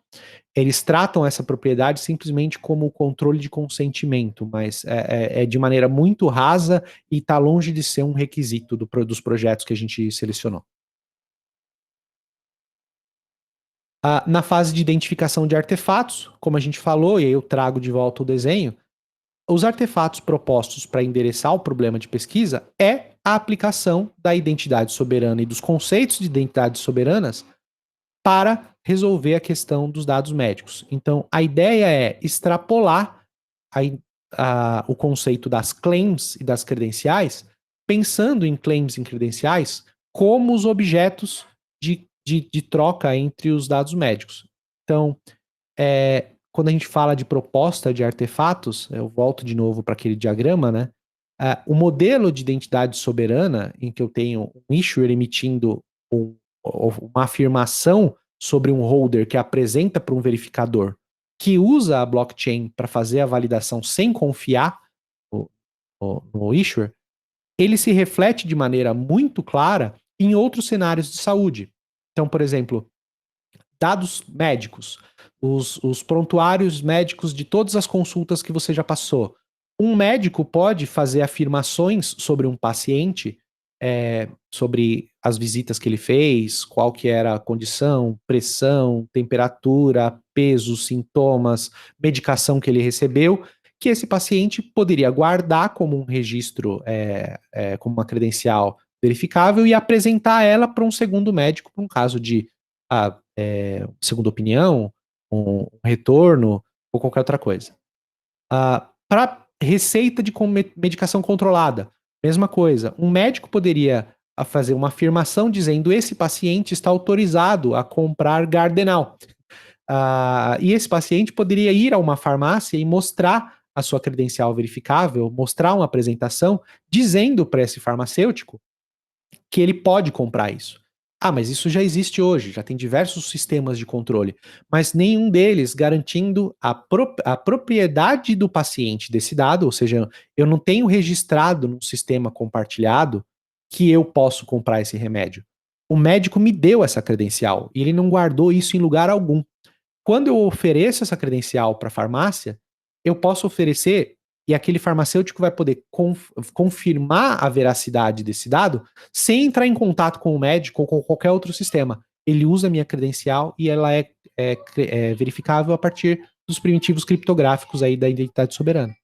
B: Eles tratam essa propriedade simplesmente como o controle de consentimento, mas é de maneira muito rasa e está longe de ser um requisito dos projetos que a gente selecionou. Na fase de identificação de artefatos, como a gente falou, e aí eu trago de volta o desenho, os artefatos propostos para endereçar o problema de pesquisa é a aplicação da identidade soberana e dos conceitos de identidades soberanas para resolver a questão dos dados médicos. Então, a ideia é extrapolar o conceito das claims e das credenciais, pensando em claims e credenciais como os objetos de troca entre os dados médicos. Então, quando a gente fala de proposta de artefatos, eu volto de novo para aquele diagrama, né? O modelo de identidade soberana, em que eu tenho um issuer emitindo uma afirmação sobre um holder que apresenta para um verificador que usa a blockchain para fazer a validação sem confiar no issuer, ele se reflete de maneira muito clara em outros cenários de saúde. Então, por exemplo, dados médicos, os prontuários médicos de todas as consultas que você já passou. Um médico pode fazer afirmações sobre um paciente, sobre as visitas que ele fez, qual que era a condição, pressão, temperatura, peso, sintomas, medicação que ele recebeu, que esse paciente poderia guardar como um registro, como uma credencial verificável e apresentar ela para um segundo médico, para um caso de segunda opinião, um retorno ou qualquer outra coisa. Para receita de medicação controlada, mesma coisa. Um médico poderia fazer uma afirmação dizendo esse paciente está autorizado a comprar Gardenal. E esse paciente poderia ir a uma farmácia e mostrar a sua credencial verificável, mostrar uma apresentação dizendo para esse farmacêutico que ele pode comprar isso. Mas isso já existe hoje, já tem diversos sistemas de controle, mas nenhum deles garantindo a propriedade do paciente desse dado, ou seja, eu não tenho registrado num sistema compartilhado que eu posso comprar esse remédio. O médico me deu essa credencial e ele não guardou isso em lugar algum. Quando eu ofereço essa credencial para a farmácia, eu posso oferecer e aquele farmacêutico vai poder confirmar a veracidade desse dado sem entrar em contato com o médico ou com qualquer outro sistema. Ele usa a minha credencial e ela é verificável a partir dos primitivos criptográficos aí da identidade soberana.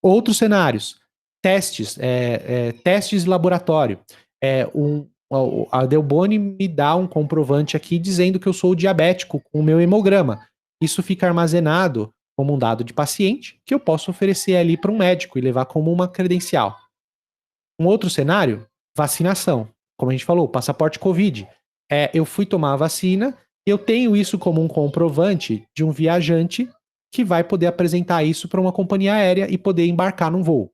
B: Outros cenários, testes de laboratório. A Delboni me dá um comprovante aqui dizendo que eu sou diabético com o meu hemograma. Isso fica armazenado como um dado de paciente que eu posso oferecer ali para um médico e levar como uma credencial. Um outro cenário, vacinação. Como a gente falou, passaporte COVID. Eu fui tomar a vacina, eu tenho isso como um comprovante de um viajante que vai poder apresentar isso para uma companhia aérea e poder embarcar num voo.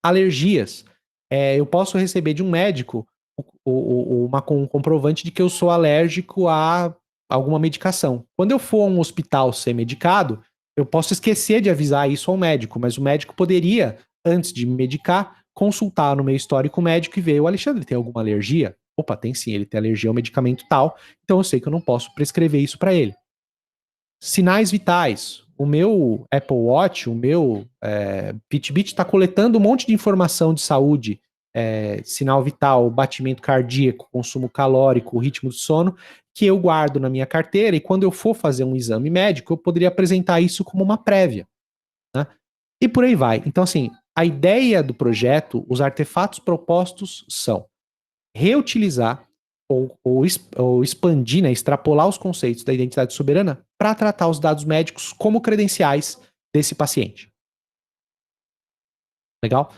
B: Alergias. Eu posso receber de um médico um comprovante de que eu sou alérgico a alguma medicação. Quando eu for a um hospital ser medicado, eu posso esquecer de avisar isso ao médico, mas o médico poderia, antes de me medicar, consultar no meu histórico médico e ver, o Alexandre tem alguma alergia? Opa, tem sim, ele tem alergia ao medicamento tal, então eu sei que eu não posso prescrever isso para ele. Sinais vitais. O meu Apple Watch, o meu Fitbit está coletando um monte de informação de saúde, sinal vital, batimento cardíaco, consumo calórico, ritmo de sono, que eu guardo na minha carteira e quando eu for fazer um exame médico, eu poderia apresentar isso como uma prévia, né? E por aí vai. Então, assim, a ideia do projeto, os artefatos propostos são reutilizar ou expandir, né, extrapolar os conceitos da identidade soberana para tratar os dados médicos como credenciais desse paciente. Legal?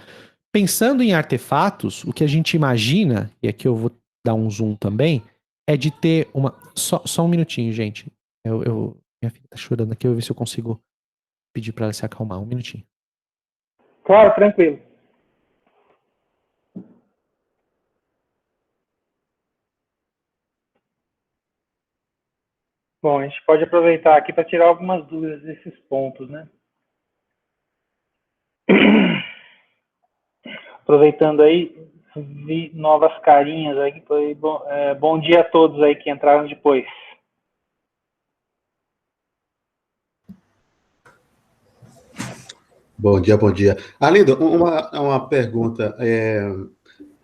B: Pensando em artefatos, o que a gente imagina, e aqui eu vou dar um zoom também, é de ter uma... Só um minutinho, gente. Minha filha tá chorando aqui, eu vou ver se eu consigo pedir para ela se acalmar. Um minutinho.
A: Claro, tranquilo. Bom, a gente pode aproveitar aqui para tirar algumas dúvidas desses pontos, né? Aproveitando aí, vi novas carinhas aí. Bom dia a todos aí que entraram depois.
D: Bom dia, bom dia. Arlindo, uma pergunta.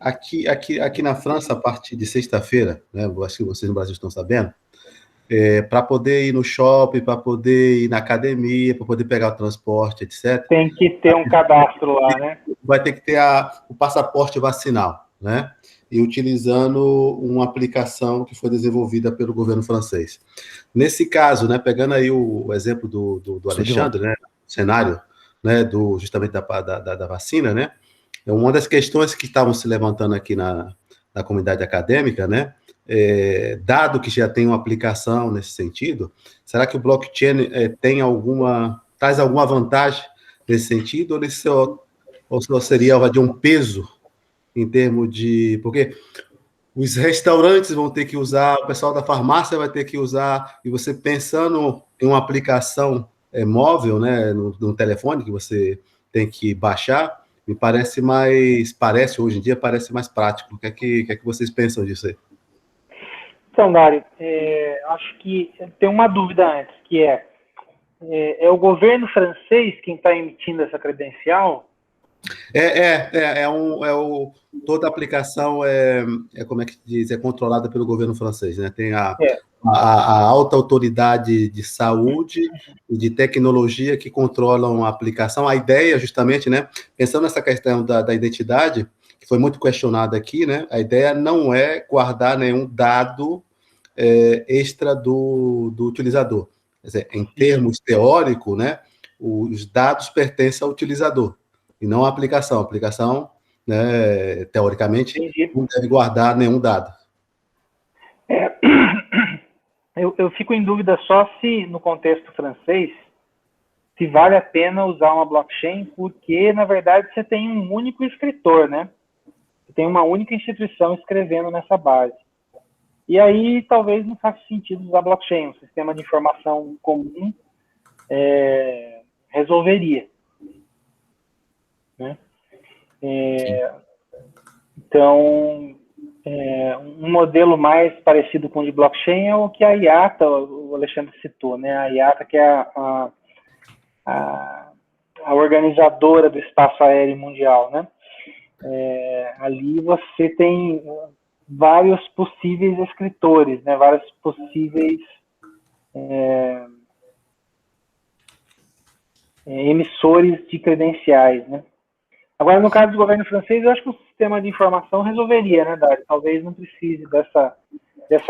D: Aqui na França, a partir de sexta-feira, né, acho que vocês no Brasil estão sabendo, para poder ir no shopping, para poder ir na academia, para poder pegar o transporte, etc.
A: Tem que ter um cadastro lá, né?
D: Vai ter que ter o passaporte vacinal, né? E utilizando uma aplicação que foi desenvolvida pelo governo francês. Nesse caso, né, pegando aí o exemplo do Alexandre, né, cenário, né, justamente da vacina, né? Uma das questões que estavam se levantando aqui na comunidade acadêmica, né? Dado que já tem uma aplicação nesse sentido, será que o blockchain traz alguma vantagem nesse sentido, ou só seria de um peso em termos de... Porque os restaurantes vão ter que usar, o pessoal da farmácia vai ter que usar, e você pensando em uma aplicação móvel, né, no telefone, que você tem que baixar, me parece hoje em dia, parece mais prático. O que é que vocês pensam disso aí?
A: Então, Dário, acho que tem uma dúvida antes, que é o governo francês quem está emitindo essa credencial?
D: Toda aplicação como é que diz, é controlada pelo governo francês, né? Tem a alta autoridade de saúde e de tecnologia que controlam a aplicação. A ideia, justamente, né? Pensando nessa questão da identidade, que foi muito questionada aqui, né? A ideia não é guardar nenhum dado extra do utilizador. Quer dizer, em termos teóricos, né? Os dados pertencem ao utilizador e não à aplicação. A aplicação, né, teoricamente, não deve guardar nenhum dado.
A: Eu fico em dúvida só se, no contexto francês, se vale a pena usar uma blockchain, porque, na verdade, você tem um único escritor, né? Você tem uma única instituição escrevendo nessa base. E aí, talvez não faça sentido usar blockchain. Um sistema de informação comum resolveria. Né? Então, um modelo mais parecido com o de blockchain é o que a IATA, o Alexandre citou, né? A IATA, que é a organizadora do espaço aéreo mundial, né? Ali você tem vários possíveis escritores, né? Vários possíveis emissores de credenciais, né? Agora, no caso do governo francês, eu acho que o sistema de informação resolveria, né, Dário? Talvez não precise dessa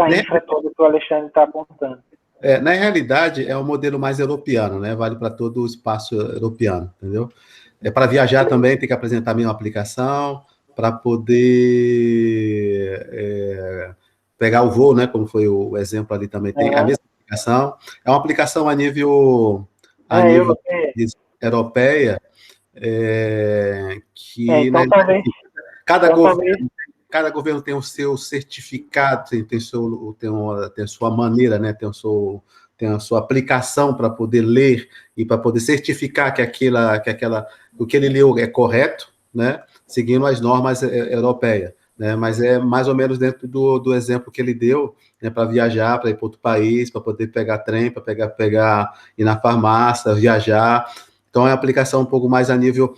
A: infra toda que o Alexandre está apontando.
D: Na realidade, é um modelo mais europeano, né? Vale para todo o espaço europeano, entendeu? Para viajar também tem que apresentar a mesma aplicação, para poder pegar o voo, né? Como foi o exemplo ali também, tem a mesma aplicação. É uma aplicação a nível europeia, que
A: então, talvez,
D: cada governo tem o seu certificado, tem a sua maneira, né? Tem a sua aplicação para poder ler e para poder certificar que o que ele leu é correto, né? Seguindo as normas europeias, né? Mas é mais ou menos dentro do exemplo que ele deu, né? Para viajar, para ir para outro país, para poder pegar trem, para ir na farmácia, viajar. Então, é uma aplicação um pouco mais a nível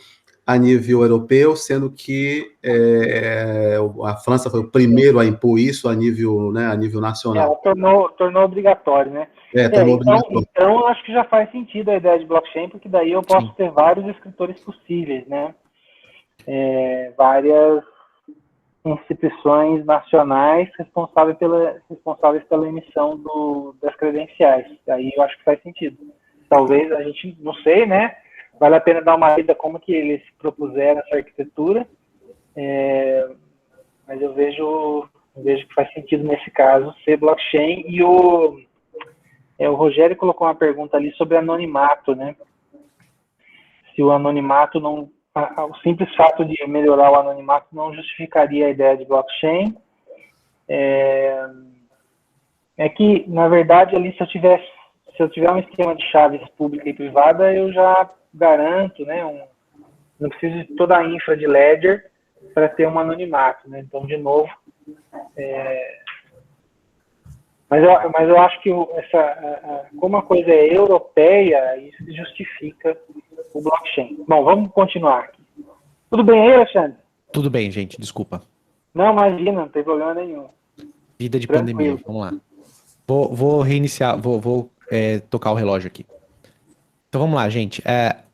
D: europeu, sendo que a França foi o primeiro a impor isso a nível nacional.
A: Ela tornou obrigatório, né? Obrigatório. Então, acho que já faz sentido a ideia de blockchain, porque daí eu posso ter vários escritores possíveis, né? Várias instituições nacionais responsáveis pela emissão das credenciais. Aí eu acho que faz sentido. Talvez a gente, não sei, né? Vale a pena dar uma lida como que eles propuseram essa arquitetura, mas eu vejo que faz sentido nesse caso ser blockchain. E o Rogério colocou uma pergunta ali sobre anonimato, né? Se o anonimato não... O simples fato de melhorar o anonimato não justificaria a ideia de blockchain. Que, na verdade, ali se eu tiver um esquema de chaves pública e privada, eu já garanto, né? Não preciso de toda a infra de Ledger para ter um anonimato, né? Então, de novo, mas eu acho que como a coisa é europeia, isso justifica o blockchain. Bom, vamos continuar aqui. Tudo bem aí, Alexandre?
B: Tudo bem, gente, desculpa.
A: Não, imagina, não tem problema nenhum.
B: Vida de pandemia, vamos lá. Vou reiniciar, vou tocar o relógio aqui. Então vamos lá, gente.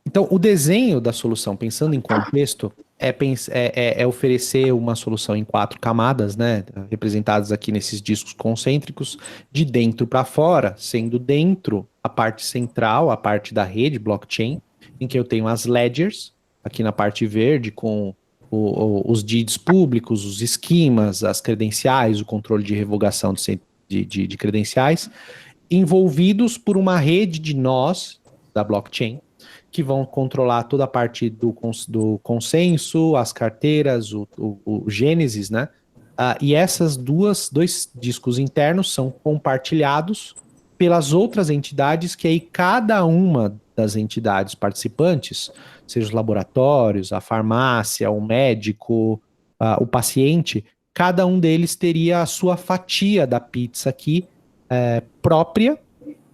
B: Então, o desenho da solução, pensando em contexto, é oferecer uma solução em 4 camadas, né? Representadas aqui nesses discos concêntricos, de dentro para fora, sendo dentro a parte central, a parte da rede, blockchain, em que eu tenho as ledgers, aqui na parte verde, com os DIDs públicos, os esquemas, as credenciais, o controle de revogação de credenciais, envolvidos por uma rede de nós da blockchain, que vão controlar toda a parte do consenso, as carteiras, o Gênesis, né? E essas dois discos internos são compartilhados pelas outras entidades, que aí cada uma das entidades participantes, seja os laboratórios, a farmácia, o médico, o paciente, cada um deles teria a sua fatia da pizza aqui própria,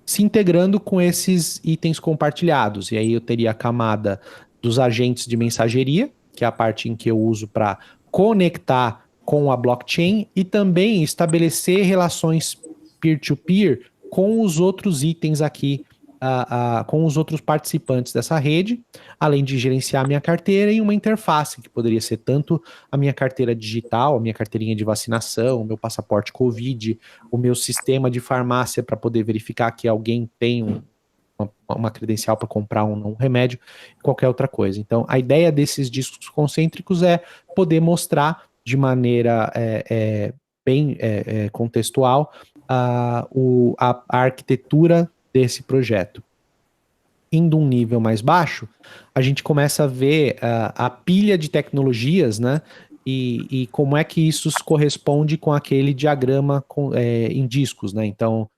B: se integrando com esses itens compartilhados. E aí eu teria a camada dos agentes de mensageria, que é a parte em que eu uso para conectar com a blockchain e também estabelecer relações peer-to-peer com os outros itens aqui, com os outros participantes dessa rede, além de gerenciar a minha carteira em uma interface, que poderia ser tanto a minha carteira digital, a minha carteirinha de vacinação, o meu passaporte Covid, o meu sistema de farmácia para poder verificar que alguém tem uma credencial para comprar um remédio, qualquer outra coisa. Então, a ideia desses discos concêntricos é poder mostrar de maneira bem contextual a arquitetura desse projeto. Indo um nível mais baixo, a gente começa a ver a pilha de tecnologias, né? E como é que isso corresponde com aquele diagrama em discos, né? Então,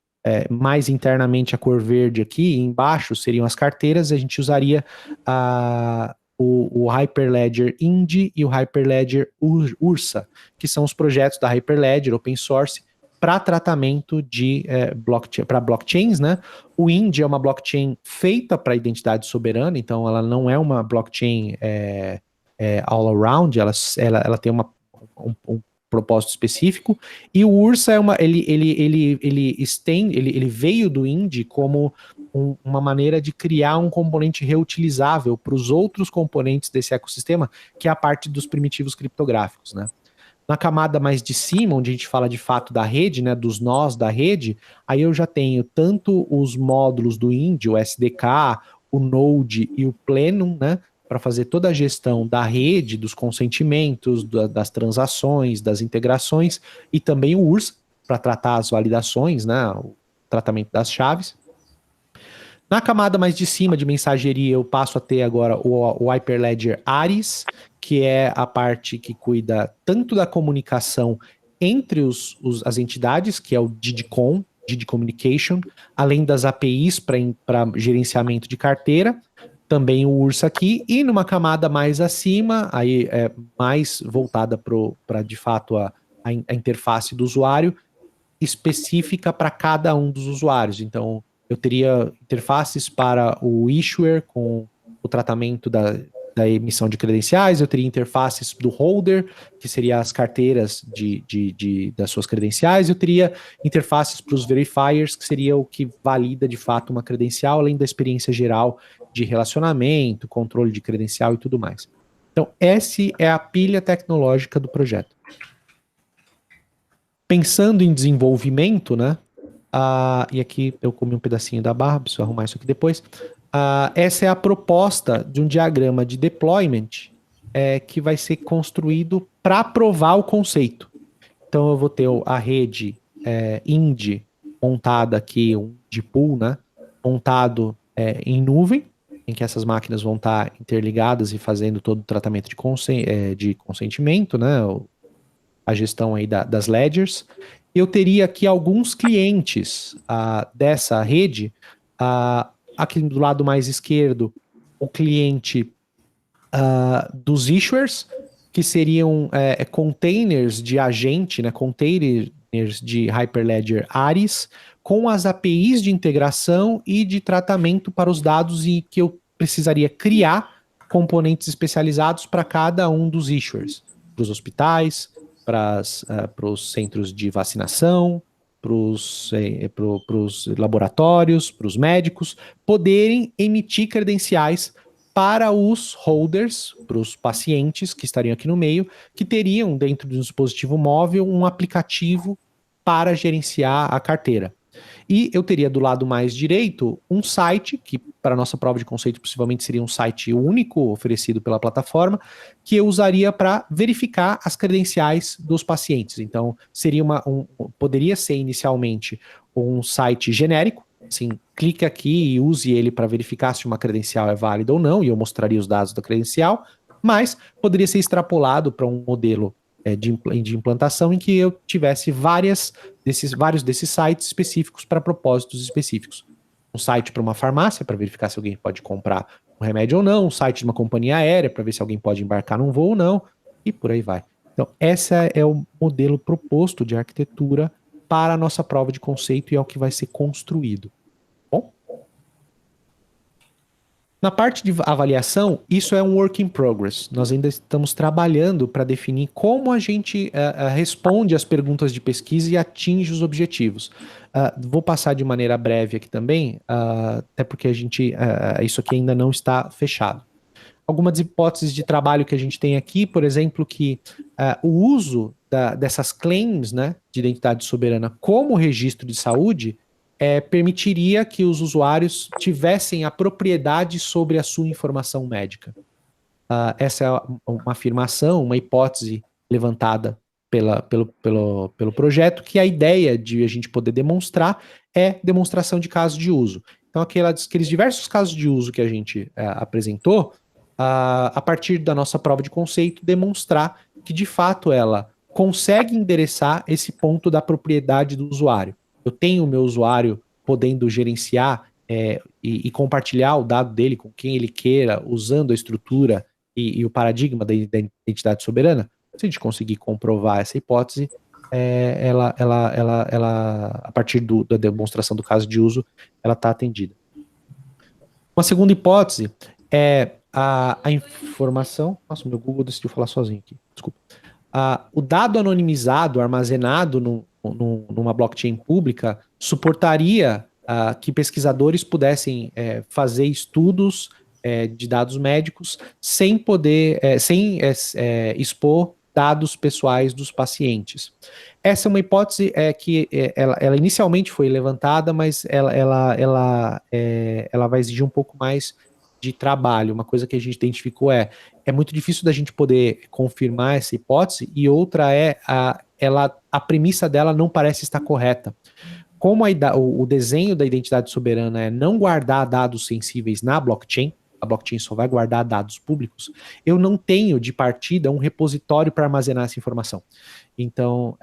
B: mais internamente a cor verde aqui, embaixo seriam as carteiras, a gente usaria o Hyperledger Indy e o Hyperledger Ursa, que são os projetos da Hyperledger open source para tratamento de blockchains, né? O Indy é uma blockchain feita para identidade soberana, então ela não é uma blockchain all around, ela tem um propósito específico, e o Ursa ele veio do Indy como uma maneira de criar um componente reutilizável para os outros componentes desse ecossistema, que é a parte dos primitivos criptográficos, né? Na camada mais de cima, onde a gente fala de fato da rede, né, dos nós da rede, aí eu já tenho tanto os módulos do Indy, o SDK, o Node e o Plenum, né, para fazer toda a gestão da rede, dos consentimentos, das transações, das integrações, e também o URSS, para tratar as validações, né, o tratamento das chaves. Na camada mais de cima de mensageria, eu passo a ter agora o Hyperledger Ares, que é a parte que cuida tanto da comunicação entre as entidades, que é o Didi Communication, além das APIs para gerenciamento de carteira, também o Ursa aqui, e numa camada mais acima, aí mais voltada para de fato a interface do usuário, específica para cada um dos usuários. Então, eu teria interfaces para o issuer com o tratamento da emissão de credenciais, eu teria interfaces do holder, que seria as carteiras das suas credenciais, eu teria interfaces para os verifiers, que seria o que valida de fato uma credencial, além da experiência geral de relacionamento, controle de credencial e tudo mais. Então, essa é a pilha tecnológica do projeto. Pensando em desenvolvimento, né? E aqui eu comi um pedacinho da barra, preciso arrumar isso aqui depois. Essa é a proposta de um diagrama de deployment que vai ser construído para provar o conceito. Então eu vou ter a rede Indy montada aqui, um de pool, né? Montado em nuvem, em que essas máquinas vão estar interligadas e fazendo todo o tratamento de consentimento, né? A gestão aí das ledgers. Eu teria aqui alguns clientes dessa rede, aqui do lado mais esquerdo, o cliente dos issuers, que seriam containers de agente, né, containers de Hyperledger Ares, com as APIs de integração e de tratamento para os dados, e que eu precisaria criar componentes especializados para cada um dos issuers, para os hospitais, para os centros de vacinação, para os laboratórios, para os médicos, poderem emitir credenciais para os holders, para os pacientes que estariam aqui no meio, que teriam dentro do dispositivo móvel um aplicativo para gerenciar a carteira. E eu teria do lado mais direito um site, que para a nossa prova de conceito possivelmente seria um site único oferecido pela plataforma, que eu usaria para verificar as credenciais dos pacientes. Então, seria poderia ser inicialmente um site genérico, assim, clique aqui e use ele para verificar se uma credencial é válida ou não, e eu mostraria os dados da credencial, mas poderia ser extrapolado para um modelo de implantação em que eu tivesse vários desses sites específicos para propósitos específicos. Um site para uma farmácia, para verificar se alguém pode comprar um remédio ou não, um site de uma companhia aérea, para ver se alguém pode embarcar num voo ou não, e por aí vai. Então, esse é o modelo proposto de arquitetura para a nossa prova de conceito e é o que vai ser construído. Bom? Na parte de avaliação, isso é um work in progress. Nós ainda estamos trabalhando para definir como a gente responde às perguntas de pesquisa e atinge os objetivos. Vou passar de maneira breve aqui também, até porque isso aqui ainda não está fechado. Algumas hipóteses de trabalho que a gente tem aqui, por exemplo, que o uso dessas claims, né, de identidade soberana como registro de saúde permitiria que os usuários tivessem a propriedade sobre a sua informação médica. Essa é uma afirmação, uma hipótese levantada pelo projeto, que a ideia de a gente poder demonstrar é demonstração de casos de uso. Então, aqueles diversos casos de uso que a gente apresentou, a partir da nossa prova de conceito, demonstrar que, de fato, ela consegue endereçar esse ponto da propriedade do usuário. Eu tenho o meu usuário podendo gerenciar e compartilhar o dado dele com quem ele queira, usando a estrutura e o paradigma da identidade soberana. Se a gente conseguir comprovar essa hipótese, a partir da demonstração do caso de uso, ela está atendida. Uma segunda hipótese é a informação... Nossa, meu Google decidiu falar sozinho aqui, desculpa. O dado anonimizado, armazenado numa blockchain pública, suportaria que pesquisadores pudessem fazer estudos de dados médicos sem expor dados pessoais dos pacientes. Essa é uma hipótese que ela inicialmente foi levantada, mas ela vai exigir um pouco mais de trabalho. Uma coisa que a gente identificou é muito difícil da gente poder confirmar essa hipótese, e outra a premissa dela não parece estar correta. Como o desenho da identidade soberana é não guardar dados sensíveis na blockchain, a blockchain só vai guardar dados públicos, eu não tenho de partida um repositório para armazenar essa informação. Então,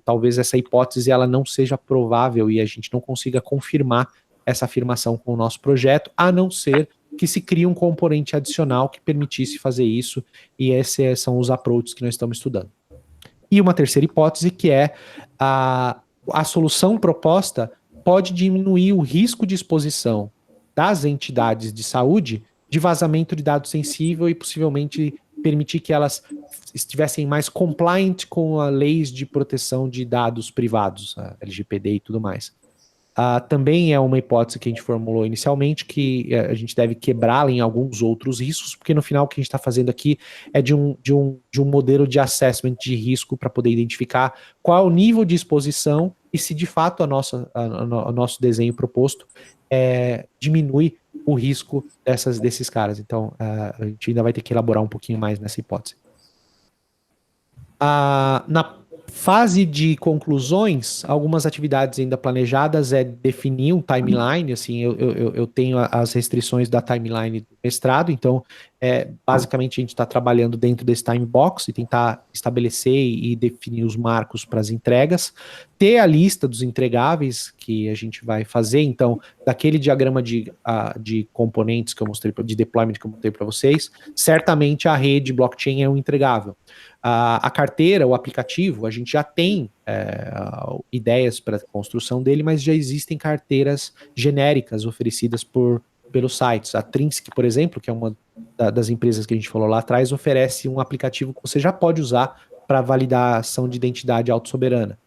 B: talvez essa hipótese ela não seja provável e a gente não consiga confirmar essa afirmação com o nosso projeto, a não ser que se crie um componente adicional que permitisse fazer isso, e esses são os approaches que nós estamos estudando. E uma terceira hipótese, que é a solução proposta pode diminuir o risco de exposição das entidades de saúde de vazamento de dados sensível e possivelmente permitir que elas estivessem mais compliant com as leis de proteção de dados privados, a LGPD e tudo mais. Também é uma hipótese que a gente formulou inicialmente, que a gente deve quebrá-la em alguns outros riscos, porque no final o que a gente está fazendo aqui é de um modelo de assessment de risco para poder identificar qual é o nível de exposição e se de fato o nosso desenho proposto diminui o risco desses caras. Então, a gente ainda vai ter que elaborar um pouquinho mais nessa hipótese. Na fase de conclusões, algumas atividades ainda planejadas definir um timeline. Assim, eu tenho as restrições da timeline do mestrado, então basicamente a gente está trabalhando dentro desse time box e tentar estabelecer e definir os marcos para as entregas, ter a lista dos entregáveis que a gente vai fazer. Então, daquele diagrama de componentes que eu mostrei, de deployment que eu mostrei para vocês, certamente a rede blockchain é um entregável. A carteira, o aplicativo, a gente já tem ideias para a construção dele, mas já existem carteiras genéricas oferecidas pelos sites. A Trinsic, por exemplo, que é uma das empresas que a gente falou lá atrás, oferece um aplicativo que você já pode usar para validação de identidade autossoberana.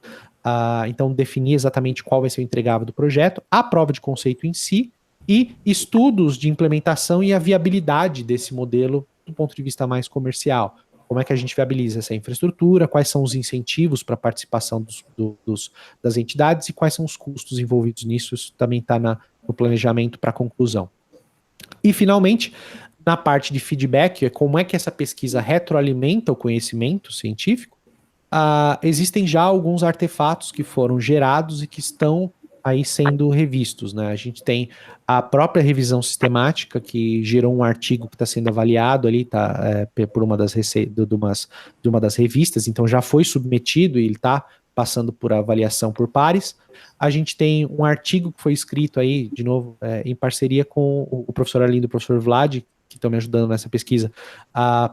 B: Então, definir exatamente qual vai ser o entregável do projeto, a prova de conceito em si, e estudos de implementação e a viabilidade desse modelo do ponto de vista mais comercial. Como é que a gente viabiliza essa infraestrutura, quais são os incentivos para a participação das entidades e quais são os custos envolvidos nisso. Isso também está no planejamento para conclusão. E, finalmente, na parte de feedback, como é que essa pesquisa retroalimenta o conhecimento científico. Existem já alguns artefatos que foram gerados e que estão aí sendo revistos, né? A gente tem a própria revisão sistemática, que gerou um artigo que está sendo avaliado ali, por uma das de uma das revistas, então já foi submetido e ele está passando por avaliação por pares. A gente tem um artigo que foi escrito aí, de novo, em parceria com o professor Arlindo e o professor Vlad, que estão me ajudando nessa pesquisa,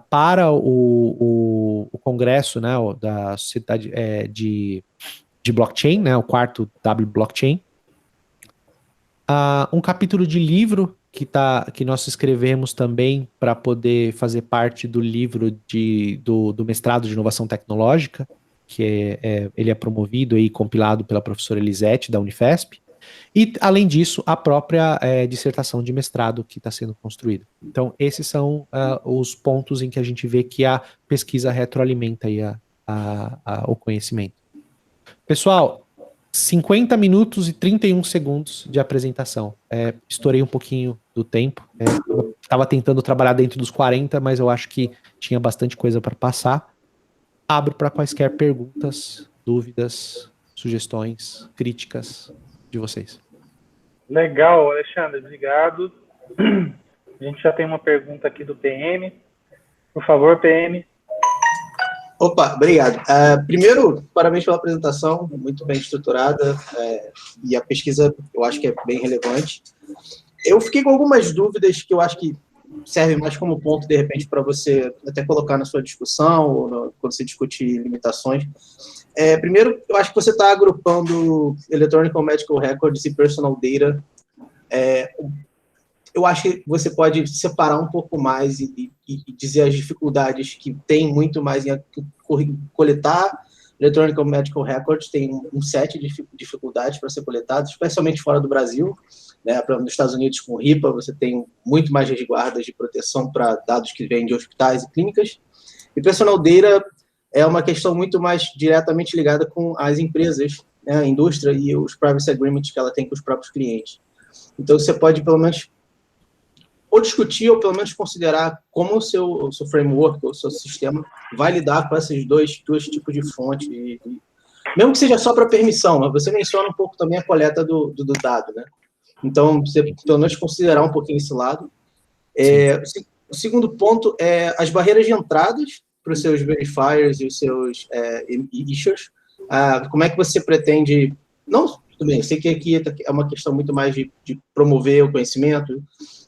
B: para o congresso, né, da sociedade de blockchain, né, o quarto W Blockchain. Um capítulo de livro que nós escrevemos também para poder fazer parte do livro do mestrado de inovação tecnológica, que ele é promovido e compilado pela professora Elisete, da Unifesp. E, além disso, a própria dissertação de mestrado que está sendo construída. Então, esses são os pontos em que a gente vê que a pesquisa retroalimenta aí o conhecimento. Pessoal, 50 minutos e 31 segundos de apresentação. Estourei um pouquinho do tempo. Estava tentando trabalhar dentro dos 40, mas eu acho que tinha bastante coisa para passar. Abro para quaisquer perguntas, dúvidas, sugestões, críticas de vocês.
A: Legal, Alexandre, obrigado. A gente já tem uma pergunta aqui do PM. Por favor, PM.
C: Opa, obrigado. Primeiro, parabéns pela apresentação, muito bem estruturada, e a pesquisa eu acho que é bem relevante. Eu fiquei com algumas dúvidas que eu acho que servem mais como ponto, de repente, para você até colocar na sua discussão, ou quando você discutir limitações. Primeiro, eu acho que você está agrupando Electronic Medical Records e Personal Data. Eu acho que você pode separar um pouco mais e dizer as dificuldades que tem muito mais em coletar Electronic Medical Records. Tem um set de dificuldades para ser coletado, especialmente fora do Brasil. Né? Nos Estados Unidos, com o RIPA, você tem muito mais resguardas de proteção para dados que vêm de hospitais e clínicas. E Personal Data é uma questão muito mais diretamente ligada com as empresas, né? A indústria e os privacy agreements que ela tem com os próprios clientes. Então, você pode, pelo menos, ou discutir, ou pelo menos considerar como o seu framework, o seu sistema, vai lidar com esses dois tipos de fonte, mesmo que seja só para permissão, mas você menciona um pouco também a coleta do dado, né? Então, você pelo menos considerar um pouquinho esse lado. O segundo ponto é as barreiras de entradas para os seus verifiers e os seus issuers. Como é que você pretende... Não, tudo bem, eu sei que aqui é uma questão muito mais de promover o conhecimento,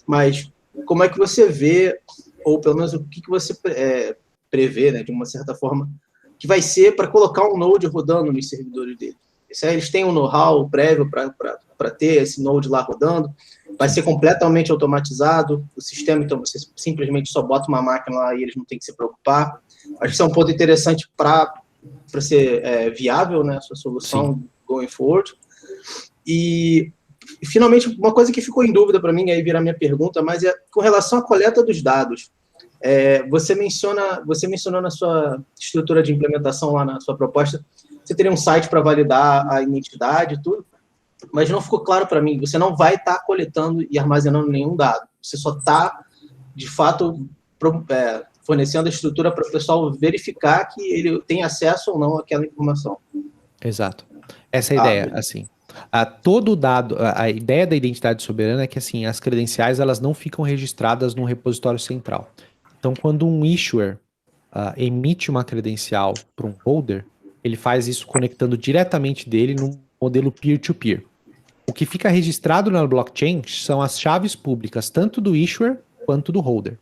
C: mas como é que você vê, ou pelo menos o que você prevê, né, de uma certa forma, que vai ser para colocar um Node rodando nos servidores dele? Eles têm um know-how prévio para ter esse Node lá rodando, vai ser completamente automatizado, o sistema, então você simplesmente só bota uma máquina lá e eles não têm que se preocupar. Acho que isso é um ponto interessante para ser viável, né, a sua solução. Sim. Going forward. E, finalmente, uma coisa que ficou em dúvida para mim, aí virá minha pergunta, mas é com relação à coleta dos dados. Você mencionou na sua estrutura de implementação, lá na sua proposta, você teria um site para validar a identidade e tudo, mas não ficou claro para mim, você não vai estar coletando e armazenando nenhum dado, você só está, de fato, fornecendo a estrutura para o pessoal verificar que ele tem acesso ou não àquela informação.
B: Exato. Essa é a ideia, assim. Todo dado, a ideia da identidade soberana é que, assim, as credenciais, elas não ficam registradas num repositório central. Então, quando um issuer emite uma credencial para um holder, ele faz isso conectando diretamente dele num modelo peer-to-peer. O que fica registrado na blockchain são as chaves públicas, tanto do issuer quanto do holder.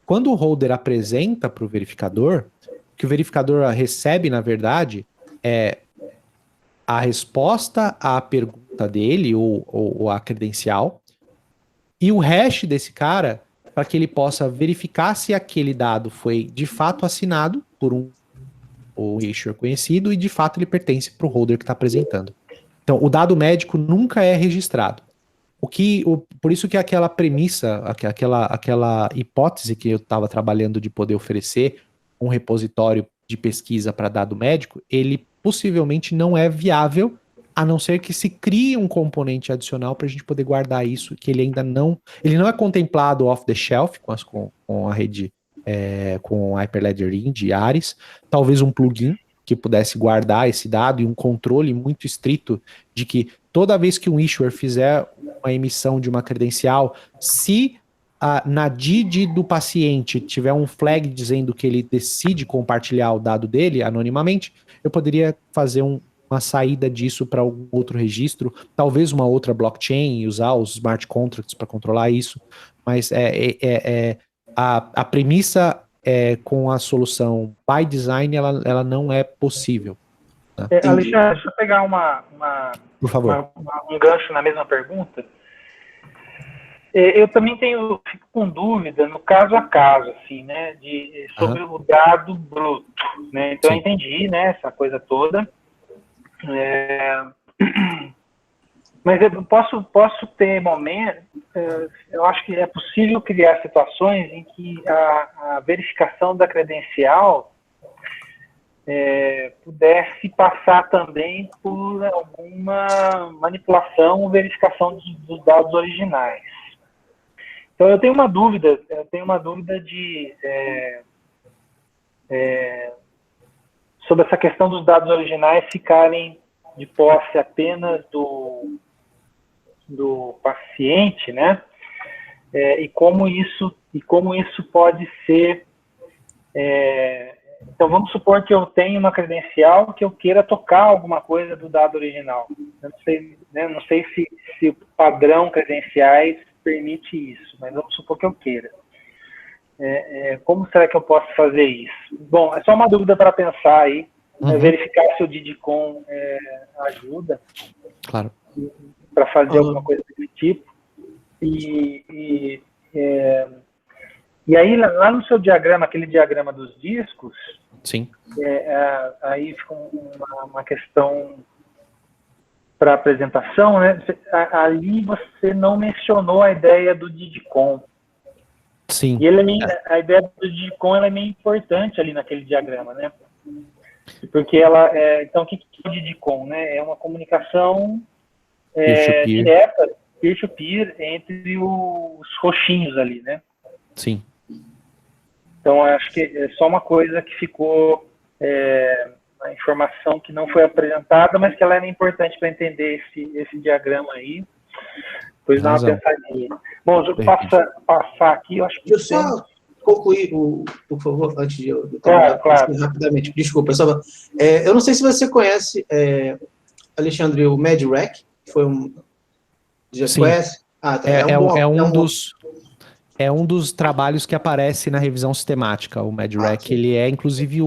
B: Quando o holder apresenta para o verificador, o que o verificador recebe, na verdade, é a resposta à pergunta dele, ou a credencial, e o hash desse cara, para que ele possa verificar se aquele dado foi de fato assinado por um issuer conhecido e de fato ele pertence para o holder que está apresentando. Então, o dado médico nunca é registrado. Por isso que aquela premissa, aquela hipótese que eu estava trabalhando de poder oferecer um repositório de pesquisa para dado médico, ele possivelmente não é viável, a não ser que se crie um componente adicional para a gente poder guardar isso, que ele ainda não... Ele não é contemplado off the shelf com a rede, com a Hyperledger Indy e Ares, talvez um plugin, que pudesse guardar esse dado e um controle muito estrito de que toda vez que um issuer fizer uma emissão de uma credencial, se na DID do paciente tiver um flag dizendo que ele decide compartilhar o dado dele anonimamente, eu poderia fazer uma saída disso para algum outro registro, talvez uma outra blockchain e usar os smart contracts para controlar isso, mas a premissa com a solução by design, ela não é possível. Né?
A: Alexandre, deixa eu pegar
B: por favor,
A: um gancho na mesma pergunta. Eu também fico com dúvida no caso a caso, assim, né, sobre o dado bruto, né? Então, sim, eu entendi, né, essa coisa toda. Mas eu posso ter momentos, eu acho que é possível criar situações em que a verificação da credencial pudesse passar também por alguma manipulação ou verificação dos dados originais. Então, eu tenho uma dúvida sobre essa questão dos dados originais ficarem de posse apenas do paciente, né? E como isso pode ser... então, vamos supor que eu tenho uma credencial que eu queira tocar alguma coisa do dado original. Eu não sei se o padrão credenciais permite isso, mas vamos supor que eu queira. Como será que eu posso fazer isso? Bom, é só uma dúvida para pensar aí, verificar se o DIDCOM ajuda,
B: claro,
A: para fazer alguma coisa desse tipo. E aí, lá no seu diagrama, aquele diagrama dos discos,
B: sim,
A: aí fica uma questão para apresentação, né? Ali você não mencionou a ideia do DIDCOM.
B: Sim.
A: E a ideia do DIDCOM ela é meio importante ali naquele diagrama, né? Porque então, o que é o DIDCOM, né? É uma comunicação direta, peer-to-peer, entre os roxinhos ali, né?
B: Sim.
A: Então, acho que é só uma coisa que ficou... a informação que não foi apresentada, mas que ela era importante para entender esse diagrama aí. Depois dá uma pensadinha. Bom, deixa eu passar aqui, eu acho que...
C: Deixa eu só concluir, por favor, antes de eu
A: terminar, claro.
C: Rapidamente. Desculpa, eu não sei se você conhece, Alexandre, o MedRec, que foi já
B: sim,
C: conhece? Tá.
B: É um dos trabalhos que aparece na revisão sistemática, o MedRec. Ele é, inclusive,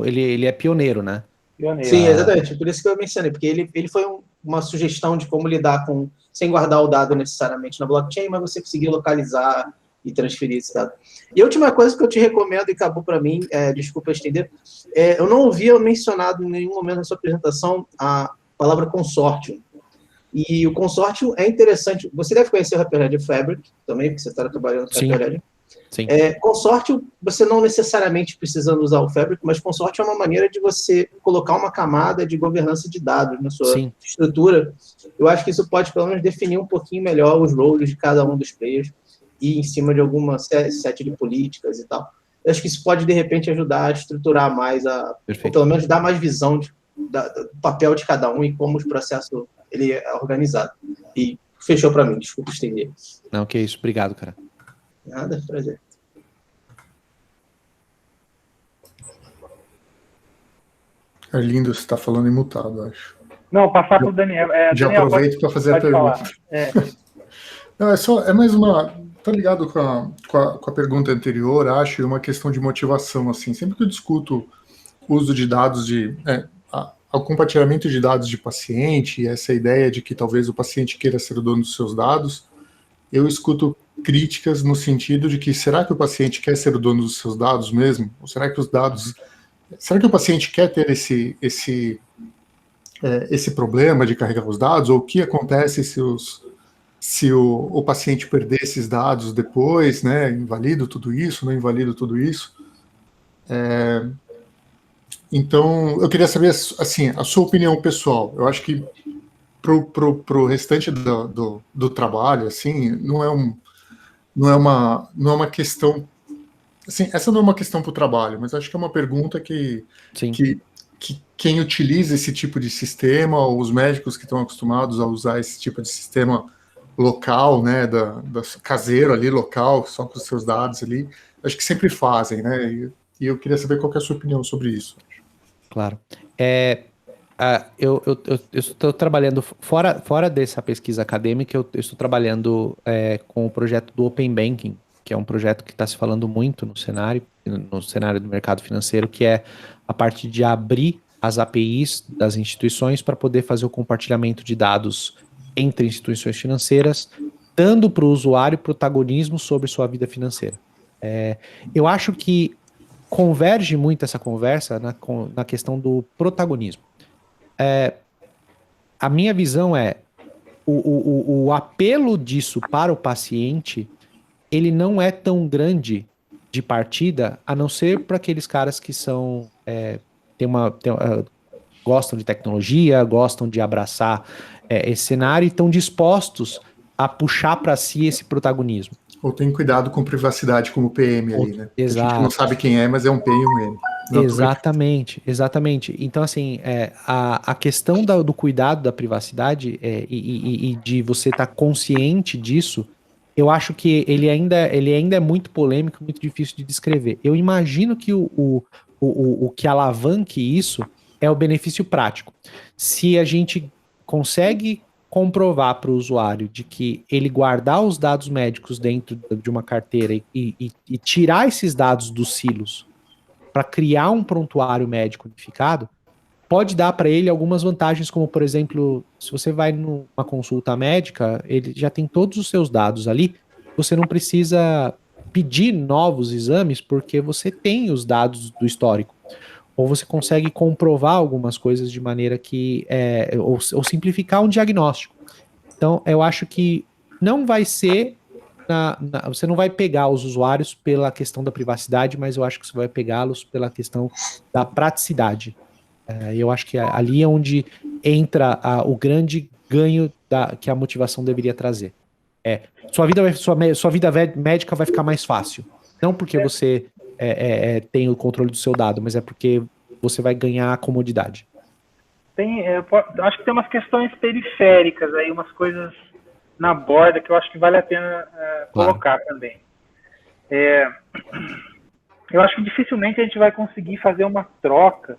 B: ele é pioneiro, né?
A: Pioneiro.
C: Sim, exatamente. Por isso que eu mencionei, porque ele foi uma sugestão de como lidar sem guardar o dado necessariamente na blockchain, mas você conseguir localizar e transferir esse dado. E a última coisa que eu te recomendo, e acabou para mim, desculpa estender, eu não ouvia mencionado em nenhum momento na sua apresentação a palavra consórcio. E o consórcio é interessante. Você deve conhecer o Hyperledger Fabric também, porque você está trabalhando com o Hyperledger.
B: Sim.
C: Consórcio, você não necessariamente precisando usar o Fabric, mas consórcio é uma maneira de você colocar uma camada de governança de dados na sua estrutura. Eu acho que isso pode, pelo menos, definir um pouquinho melhor os roles de cada um dos players e em cima de alguma set de políticas e tal. Eu acho que isso pode, de repente, ajudar a estruturar mais, ou pelo menos dar mais visão do papel de cada um e como o processo ele é organizado. E fechou para mim, desculpa estender.
B: Não, que isso. Obrigado, cara.
C: Nada, prazer.
E: Arlindo, você está falando imutado, acho.
A: Não, passar para o Daniel.
E: Já
A: Daniel,
E: aproveito para fazer a pergunta. Não, é mais uma... Tá ligado com a pergunta anterior, acho, e uma questão de motivação, assim. Sempre que eu discuto o uso de dados o compartilhamento de dados de paciente, e essa ideia de que talvez o paciente queira ser o dono dos seus dados, eu escuto críticas no sentido de que será que o paciente quer ser o dono dos seus dados mesmo? Ou será que será que o paciente quer ter esse problema de carregar os dados? Ou o que acontece se o paciente perder esses dados depois, né? Invalido tudo isso, não invalido tudo isso? Então, eu queria saber, assim, a sua opinião pessoal. Eu acho que pro restante do trabalho, assim, não é uma questão, assim, essa não é uma questão para o trabalho, mas acho que é uma pergunta que quem utiliza esse tipo de sistema, os médicos que estão acostumados a usar esse tipo de sistema local, né, caseiro ali, local, só com os seus dados ali, acho que sempre fazem, né, e eu queria saber qual que é a sua opinião sobre isso.
B: Claro. Eu estou trabalhando, fora dessa pesquisa acadêmica, eu estou trabalhando com o projeto do Open Banking, que é um projeto que está se falando muito no cenário do mercado financeiro, que é a parte de abrir as APIs das instituições para poder fazer o compartilhamento de dados entre instituições financeiras, dando para o usuário protagonismo sobre sua vida financeira. Eu acho que converge muito essa conversa na questão do protagonismo. A minha visão é o apelo disso para o paciente, ele não é tão grande de partida, a não ser para aqueles caras que são gostam de tecnologia, gostam de abraçar esse cenário e estão dispostos a puxar para si esse protagonismo.
E: Ou tem cuidado com privacidade como PM ali, né?
B: Exato.
E: A gente não sabe quem é, mas é um P e um M.
B: Exatamente. Então, assim, a questão do cuidado da privacidade e de você estar consciente disso, eu acho que ele ainda é muito polêmico, muito difícil de descrever. Eu imagino que o que alavanque isso é o benefício prático. Se a gente consegue comprovar para o usuário de que ele guardar os dados médicos dentro de uma carteira e tirar esses dados dos silos para criar um prontuário médico unificado, pode dar para ele algumas vantagens, como, por exemplo, se você vai numa consulta médica, ele já tem todos os seus dados ali, você não precisa pedir novos exames, porque você tem os dados do histórico. Ou você consegue comprovar algumas coisas de maneira que... ou simplificar um diagnóstico. Então, eu acho que não vai ser... você não vai pegar os usuários pela questão da privacidade, mas eu acho que você vai pegá-los pela questão da praticidade. Eu acho que ali é onde entra o grande ganho que a motivação deveria trazer. Sua vida médica vai ficar mais fácil. Não porque você tem o controle do seu dado, mas é porque você vai ganhar a comodidade.
A: Acho que tem umas questões periféricas aí, umas coisas na borda que eu acho que vale a pena colocar também. Eu acho que dificilmente a gente vai conseguir fazer uma troca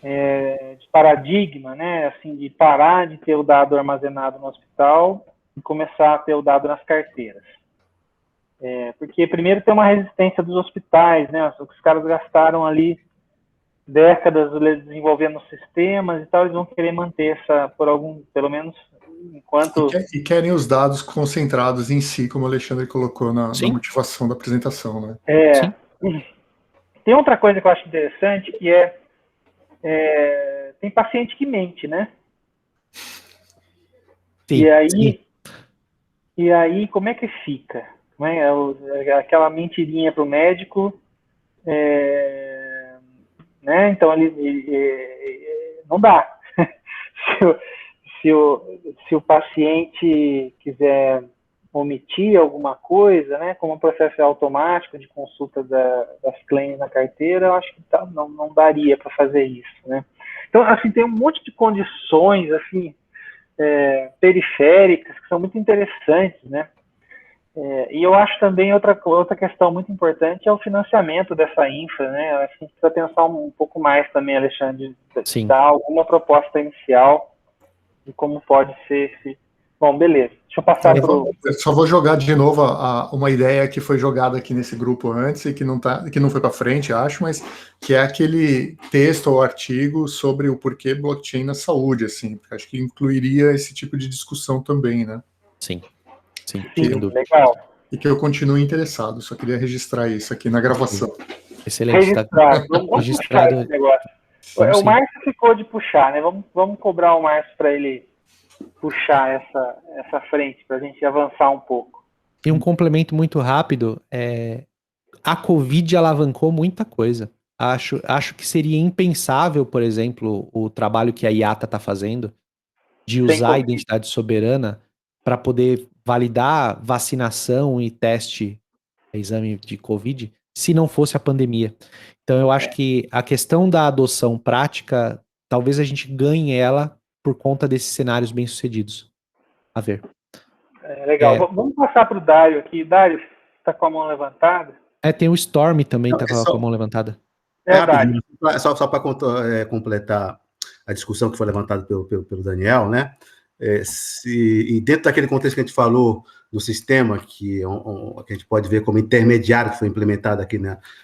A: de paradigma, né? Assim, de parar de ter o dado armazenado no hospital e começar a ter o dado nas carteiras. Porque primeiro tem uma resistência dos hospitais, né? Os caras gastaram ali décadas desenvolvendo sistemas e tal, eles vão querer manter pelo menos enquanto...
E: E querem os dados concentrados em si, como o Alexandre colocou na motivação da apresentação, né?
A: Tem outra coisa que eu acho interessante, que tem paciente que mente, né?
B: Sim,
A: e aí como é que fica? Aquela mentirinha para o médico, né? Então não dá. Se o paciente quiser omitir alguma coisa, né, como um processo automático de consulta das claims na carteira, eu acho que não daria para fazer isso, né? Então, assim, tem um monte de condições, assim, periféricas que são muito interessantes, né? E eu acho também outra questão muito importante é o financiamento dessa infra, né? Eu acho que a gente precisa pensar um pouco mais também, Alexandre, de dar alguma proposta inicial de como pode ser esse... Bom, beleza. Deixa eu passar
E: Eu só vou jogar de novo uma ideia que foi jogada aqui nesse grupo antes e que não foi para frente, acho, mas que é aquele texto ou artigo sobre o porquê blockchain na saúde, assim. Acho que incluiria esse tipo de discussão também, né?
B: Sim,
A: legal.
E: E que eu continuo interessado, só queria registrar isso aqui na gravação.
B: Excelente.
A: Vamos registrado esse negócio. O Márcio ficou de puxar, né? Vamos cobrar o Márcio para ele puxar essa frente, para a gente avançar um pouco.
B: E um complemento muito rápido, a Covid alavancou muita coisa. Acho que seria impensável, por exemplo, o trabalho que a IATA está fazendo, de usar a identidade soberana para poder validar vacinação e exame de Covid, se não fosse a pandemia. Então eu acho que a questão da adoção prática, talvez a gente ganhe ela por conta desses cenários bem-sucedidos. A ver.
A: Legal. Vamos passar para o Dário aqui. Dário, está com a mão levantada?
B: Tem o Storm também, está com a mão levantada.
A: Dário.
D: Só para completar a discussão que foi levantada pelo Daniel, né? E dentro daquele contexto que a gente falou do sistema que a gente pode ver como intermediário que foi implementado aqui,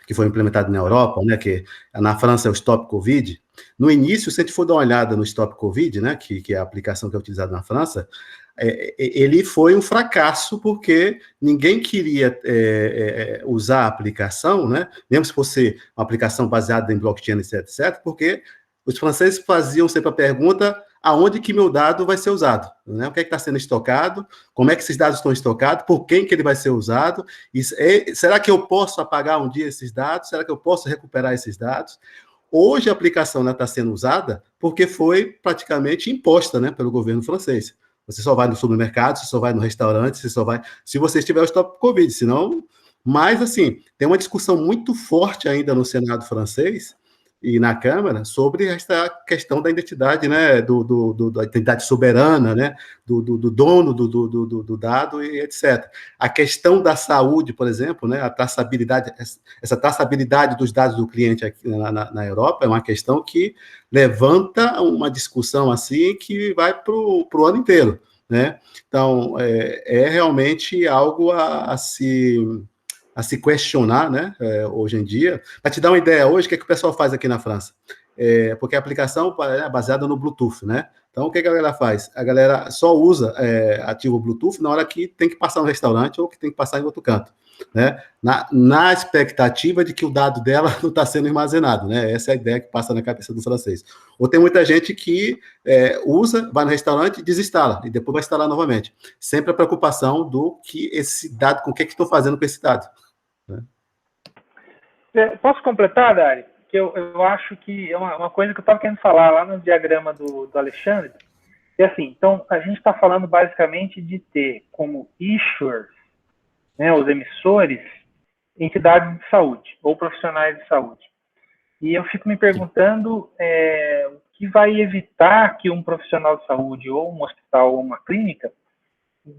D: que foi implementado na Europa, né? Que na França é o Stop Covid. No início, se a gente for dar uma olhada no Stop Covid, né? Que é a aplicação que é utilizada na França, ele foi um fracasso porque ninguém queria usar a aplicação, né? Mesmo se fosse uma aplicação baseada em blockchain, etc., porque os franceses faziam sempre a pergunta: aonde que meu dado vai ser usado? Né? O que é que está sendo estocado? Como é que esses dados estão estocados? Por quem que ele vai ser usado? Será que eu posso apagar um dia esses dados? Será que eu posso recuperar esses dados? Hoje a aplicação está sendo usada porque foi praticamente imposta, né, pelo governo francês. Você só vai no supermercado, você só vai no restaurante, você só vai se você estiver o Stop Covid, senão... Mas, assim, tem uma discussão muito forte ainda no Senado francês e na Câmara sobre esta questão da identidade, né, da identidade soberana, né, do dono do dado e etc. A questão da saúde, por exemplo, né, a traçabilidade, essa traçabilidade dos dados do cliente aqui na Europa é uma questão que levanta uma discussão assim que vai para o ano inteiro, né? Então, é realmente algo a se questionar, né, hoje em dia. Para te dar uma ideia, hoje, o que é que o pessoal faz aqui na França? Porque a aplicação é baseada no Bluetooth, né? Então, o que a galera faz? A galera só usa ativa o Bluetooth na hora que tem que passar no restaurante ou que tem que passar em outro canto, né? Na expectativa de que o dado dela não está sendo armazenado, né? Essa é a ideia que passa na cabeça do francês. Ou tem muita gente que usa, vai no restaurante e desinstala, e depois vai instalar novamente. Sempre a preocupação do que esse dado, com o que estou fazendo com esse dado. Né?
A: Posso completar, Dari? Que eu acho que é uma coisa que eu estava querendo falar lá no diagrama do Alexandre. E assim, então, a gente está falando basicamente de ter como issuers, né, os emissores, entidades de saúde ou profissionais de saúde. E eu fico me perguntando o que vai evitar que um profissional de saúde ou um hospital ou uma clínica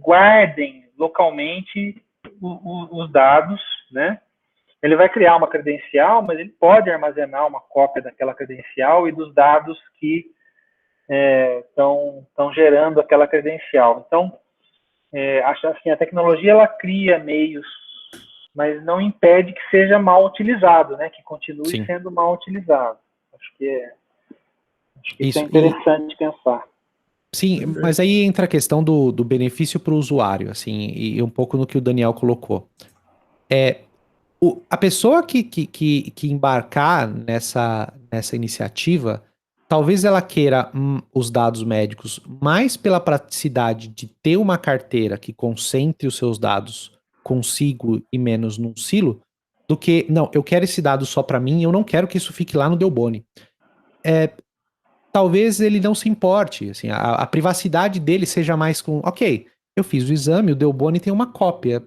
A: guardem localmente os dados, né? Ele vai criar uma credencial, mas ele pode armazenar uma cópia daquela credencial e dos dados que estão gerando aquela credencial. Então, acho assim, a tecnologia ela cria meios, mas não impede que seja mal utilizado, né? Que continue sendo mal utilizado. Acho que isso é interessante pensar.
B: Sim, mas aí entra a questão do benefício para o usuário, assim, e um pouco no que o Daniel colocou. A pessoa que embarcar nessa iniciativa, talvez ela queira os dados médicos mais pela praticidade de ter uma carteira que concentre os seus dados consigo e menos num silo, do que, não, eu quero esse dado só para mim, eu não quero que isso fique lá no Delboni. Talvez ele não se importe, assim, a privacidade dele seja mais com, ok, eu fiz o exame, o Delboni tem uma cópia,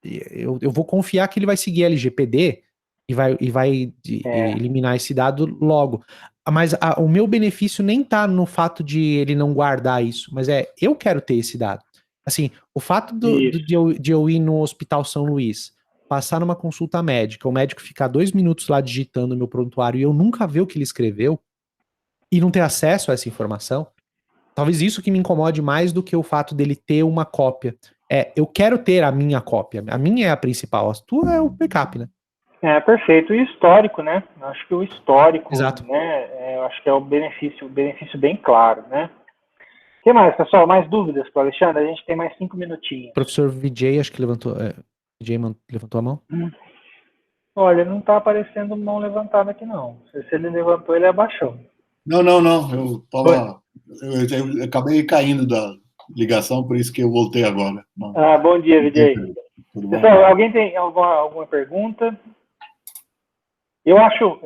B: eu vou confiar que ele vai seguir LGPD e vai eliminar esse dado logo. Mas o meu benefício nem tá no fato de ele não guardar isso, mas eu quero ter esse dado. Assim, o fato de eu ir no Hospital São Luís, passar numa consulta médica, o médico ficar 2 minutos lá digitando meu prontuário e eu nunca ver o que ele escreveu, e não ter acesso a essa informação, talvez isso que me incomode mais do que o fato dele ter uma cópia. Eu quero ter a minha cópia. A minha é a principal. A tua é o backup, né?
A: Perfeito. E histórico, né? Acho que o histórico,
B: exato,
A: né? Acho que é o benefício bem claro, né? O que mais, pessoal? Mais dúvidas para o Alexandre? A gente tem mais 5 minutinhos.
B: O professor Vijay, acho que levantou a mão.
A: Olha, não está aparecendo mão levantada aqui, não. Se ele levantou, ele abaixou.
F: Não. Eu acabei caindo da ligação, por isso que eu voltei agora. Não.
A: Bom dia, Vijay. Pessoal, alguém tem alguma pergunta? Eu acho,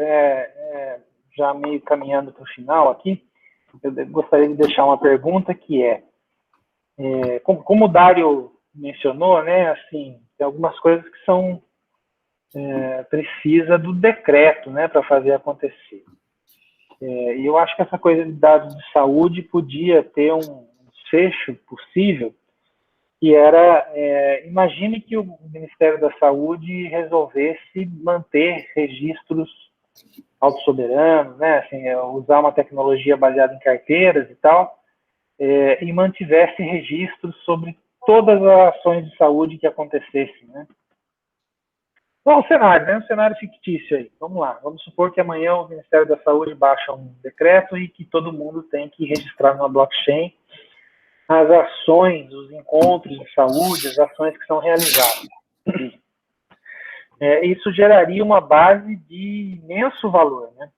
A: já meio caminhando para o final aqui, eu gostaria de deixar uma pergunta que como o Dário mencionou, né, assim, tem algumas coisas que são precisa do decreto, né, para fazer acontecer. E eu acho que essa coisa de dados de saúde podia ter um desfecho possível, que era, imagine que o Ministério da Saúde resolvesse manter registros autossoberanos, né, assim, usar uma tecnologia baseada em carteiras e tal, e mantivesse registros sobre todas as ações de saúde que acontecessem, né. Bom, um cenário, né? Um cenário fictício aí. Vamos lá. Vamos supor que amanhã o Ministério da Saúde baixa um decreto e que todo mundo tem que registrar numa blockchain as ações, os encontros de saúde, as ações que são realizadas. Isso geraria uma base de imenso valor, né?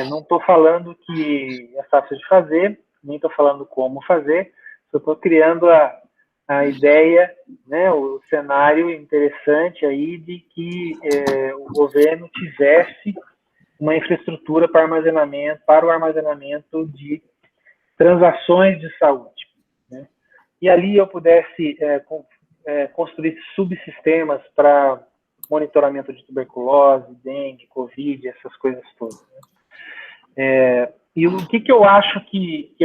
A: Não estou falando que é fácil de fazer, nem estou falando como fazer, só estou criando a ideia, né, o cenário interessante aí de que o governo tivesse uma infraestrutura para o armazenamento de transações de saúde, né? E ali eu pudesse construir subsistemas para monitoramento de tuberculose, dengue, covid, essas coisas todas, né? E o que eu acho que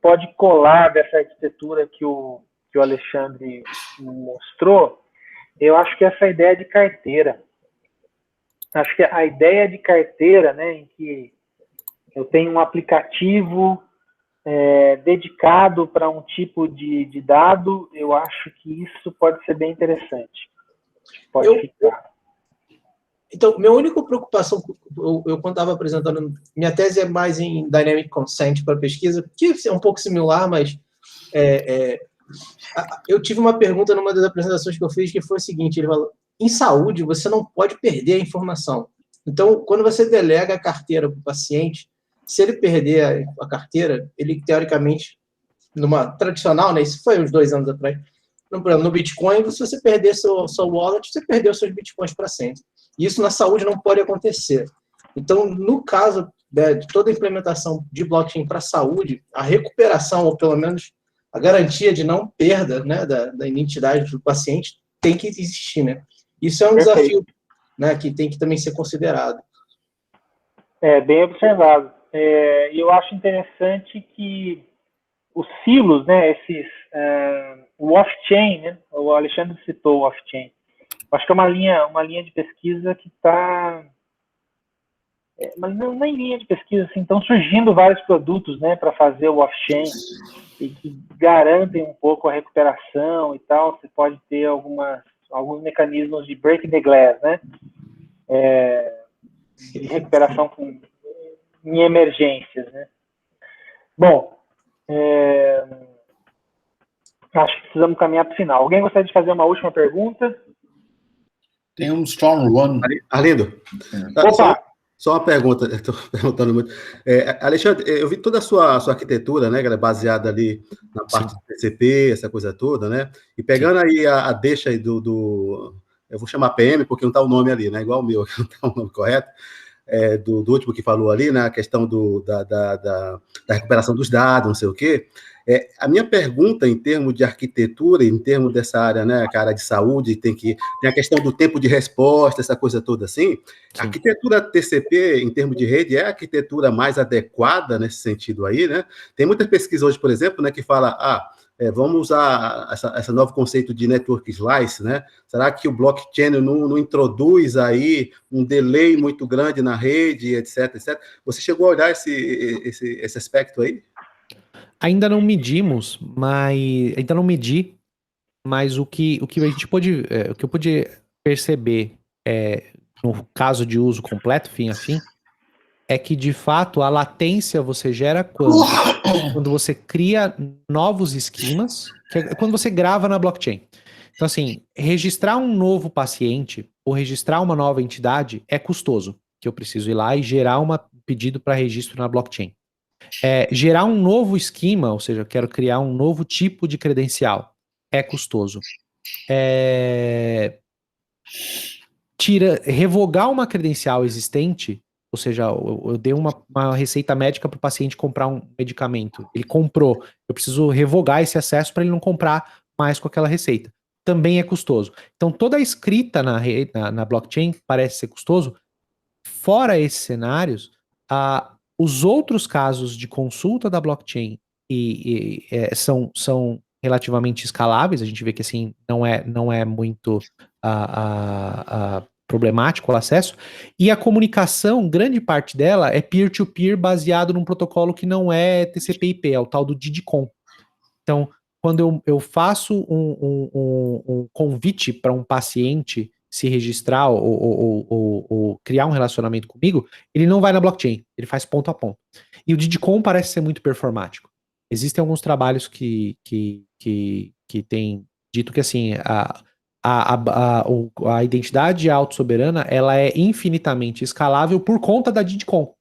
A: pode colar dessa arquitetura que o Alexandre mostrou, eu acho que essa ideia de carteira. Acho que a ideia de carteira, né, em que eu tenho um aplicativo dedicado para um tipo de dado, eu acho que isso pode ser bem interessante. Pode ficar.
C: Então, minha única preocupação, eu quando estava apresentando, minha tese é mais em Dynamic Consent para pesquisa, que é um pouco similar, mas eu tive uma pergunta numa das apresentações que eu fiz, que foi o seguinte, ele falou, em saúde, você não pode perder a informação. Então, quando você delega a carteira para o paciente, se ele perder a carteira, ele, teoricamente, numa tradicional, né, isso foi uns 2 anos atrás, no Bitcoin, se você perder seu wallet, você perdeu seus Bitcoins para sempre. Isso na saúde não pode acontecer. Então, no caso de toda a implementação de blockchain para a saúde, a recuperação, ou pelo menos a garantia de não perda, né, da identidade do paciente tem que existir, né? Isso é um desafio, né, que tem que também ser considerado.
A: Bem observado. E eu acho interessante que os silos, né, o off-chain, né, o Alexandre citou o off-chain, acho que é uma linha de pesquisa que está... mas não em linha de pesquisa, assim, estão surgindo vários produtos, né, para fazer o off-chain e que garantem um pouco a recuperação e tal. Você pode ter alguns mecanismos de break the glass, né, de recuperação em emergências, né. Bom, acho que precisamos caminhar para o final. Alguém gostaria de fazer uma última pergunta?
F: Tem um strong one.
D: Arlindo,
A: Opa!
D: Só uma pergunta, estou perguntando muito. Alexandre, eu vi toda a sua arquitetura, né, que ela é baseada ali na parte do TCP, essa coisa toda, né? E pegando aí a deixa aí eu vou chamar PM, porque não está o nome ali, né? Igual o meu, não está o nome correto, do último que falou ali, né? A questão da recuperação dos dados, não sei o quê. A minha pergunta, em termos de arquitetura, em termos dessa área, né, que a área de saúde, tem a questão do tempo de resposta, essa coisa toda assim. A arquitetura TCP, em termos de rede, é a arquitetura mais adequada nesse sentido aí, né? Tem muitas pesquisas hoje, por exemplo, né, que fala, vamos usar esse novo conceito de network slice, né? Será que o blockchain não introduz aí um delay muito grande na rede, etc, etc? Você chegou a olhar esse aspecto aí?
B: Ainda não medimos, mas o que a gente pôde, o que eu pude perceber no caso de uso completo, fim a fim, é que de fato a latência você gera quando você cria novos esquemas, que é quando você grava na blockchain. Então, assim, registrar um novo paciente ou registrar uma nova entidade é custoso, que eu preciso ir lá e gerar um pedido para registro na blockchain. Gerar um novo esquema, ou seja, eu quero criar um novo tipo de credencial, é custoso. Revogar uma credencial existente, ou seja, eu dei uma receita médica para o paciente comprar um medicamento, ele comprou, eu preciso revogar esse acesso para ele não comprar mais com aquela receita. também é custoso. Então, toda a escrita na blockchain parece ser custoso. Fora esses cenários, os outros casos de consulta da blockchain são relativamente escaláveis. A gente vê que assim não é muito problemático o acesso. E a comunicação, grande parte dela é peer-to-peer baseado num protocolo que não é TCP/IP, é o tal do DIDCOM. Então, quando eu faço um convite para um paciente se registrar ou criar um relacionamento comigo, ele não vai na blockchain, ele faz ponto a ponto. E o DIDCOM parece ser muito performático. Existem alguns trabalhos que têm dito que assim, a identidade autossoberana ela é infinitamente escalável por conta da DIDCOM.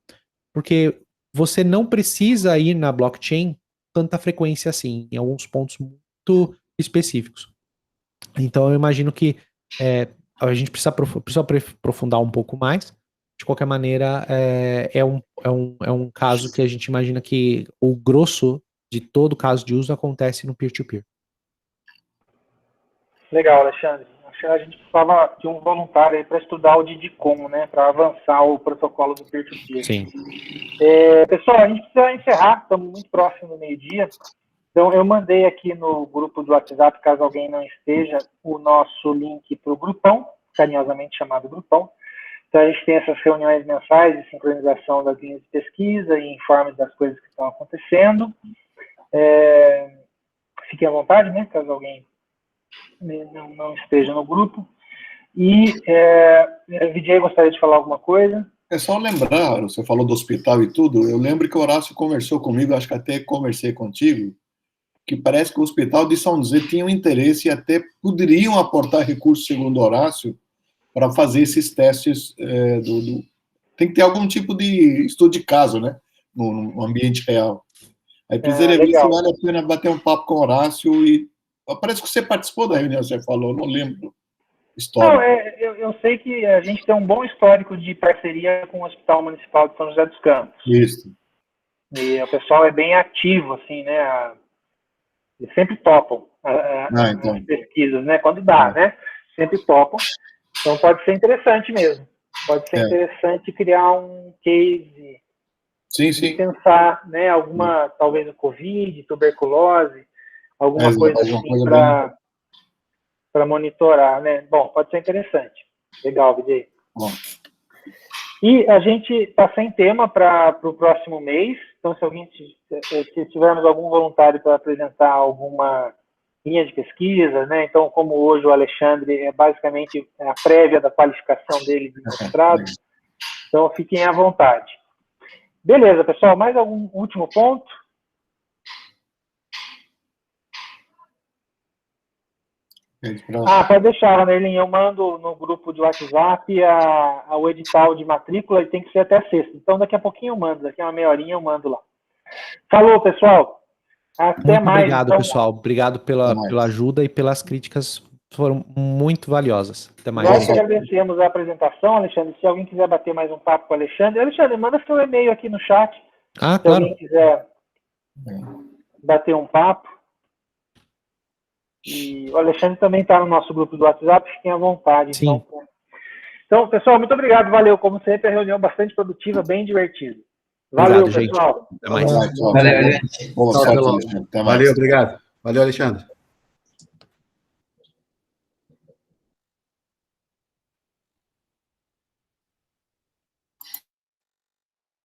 B: Porque você não precisa ir na blockchain tanta frequência assim, em alguns pontos muito específicos. Então eu imagino que a gente precisa aprofundar um pouco mais. De qualquer maneira, é um caso que a gente imagina que o grosso de todo caso de uso acontece no peer-to-peer.
A: Legal, Alexandre. Acho que a gente precisava de um voluntário aí para estudar o DIDCOM, né, para avançar o protocolo do peer-to-peer.
B: Sim.
A: Pessoal, a gente precisa encerrar, estamos muito próximo do meio-dia. Então, eu mandei aqui no grupo do WhatsApp, caso alguém não esteja, o nosso link para o grupão, carinhosamente chamado grupão. Então, a gente tem essas reuniões mensais de sincronização das linhas de pesquisa e informes das coisas que estão acontecendo. Fiquem à vontade, né, caso alguém não esteja no grupo. E Vijay gostaria de falar alguma coisa?
F: É só lembrar, você falou do hospital e tudo, eu lembro que o Horácio conversou comigo, acho que até conversei contigo, que parece que o Hospital de São José tinha um interesse e até poderiam aportar recursos, segundo Horácio, para fazer esses testes. Tem que ter algum tipo de estudo de caso, né? No ambiente real. Aí precisaria ver se vale a pena bater um papo com o Horácio e... Parece que você participou da reunião, você falou, não lembro.
A: Não, eu sei que a gente tem um bom histórico de parceria com o Hospital Municipal de São José dos Campos.
F: Isso.
A: E o pessoal é bem ativo, assim, né? Eles sempre topam as pesquisas, né? Quando dá, né? Sempre topam. Então pode ser interessante mesmo. Pode ser interessante criar um case.
F: Sim.
A: E pensar, né? Alguma, talvez o Covid, tuberculose, alguma coisa assim para monitorar, né? Bom, pode ser interessante. Legal, Vijay.
F: Bom.
A: E a gente está sem tema para o próximo mês, então se tivermos algum voluntário para apresentar alguma linha de pesquisa, né? Então, como hoje o Alexandre é basicamente a prévia da qualificação dele de mestrado, então fiquem à vontade. Beleza, pessoal, mais algum último ponto? Pode deixar, Nerlin, eu mando no grupo de WhatsApp o edital de matrícula, ele tem que ser até sexta. Então, daqui a pouquinho eu mando, daqui a uma meia horinha eu mando lá. Falou, pessoal. Até
B: muito
A: mais.
B: Obrigado, pessoal. Obrigado pela ajuda e pelas críticas, foram muito valiosas. Até mais.
A: Nós agradecemos a apresentação, Alexandre. Se alguém quiser bater mais um papo com o Alexandre, manda seu e-mail aqui no chat. Se
B: claro.
A: alguém quiser bater um papo. E o Alexandre também está no nosso grupo do WhatsApp, fiquem à vontade.
B: Sim.
A: Então, pessoal, muito obrigado, valeu. Como sempre, a reunião bastante produtiva, bem divertida. Valeu,
B: obrigado,
A: pessoal.
B: Gente. Até mais.
D: Valeu, obrigado. Valeu, Alexandre.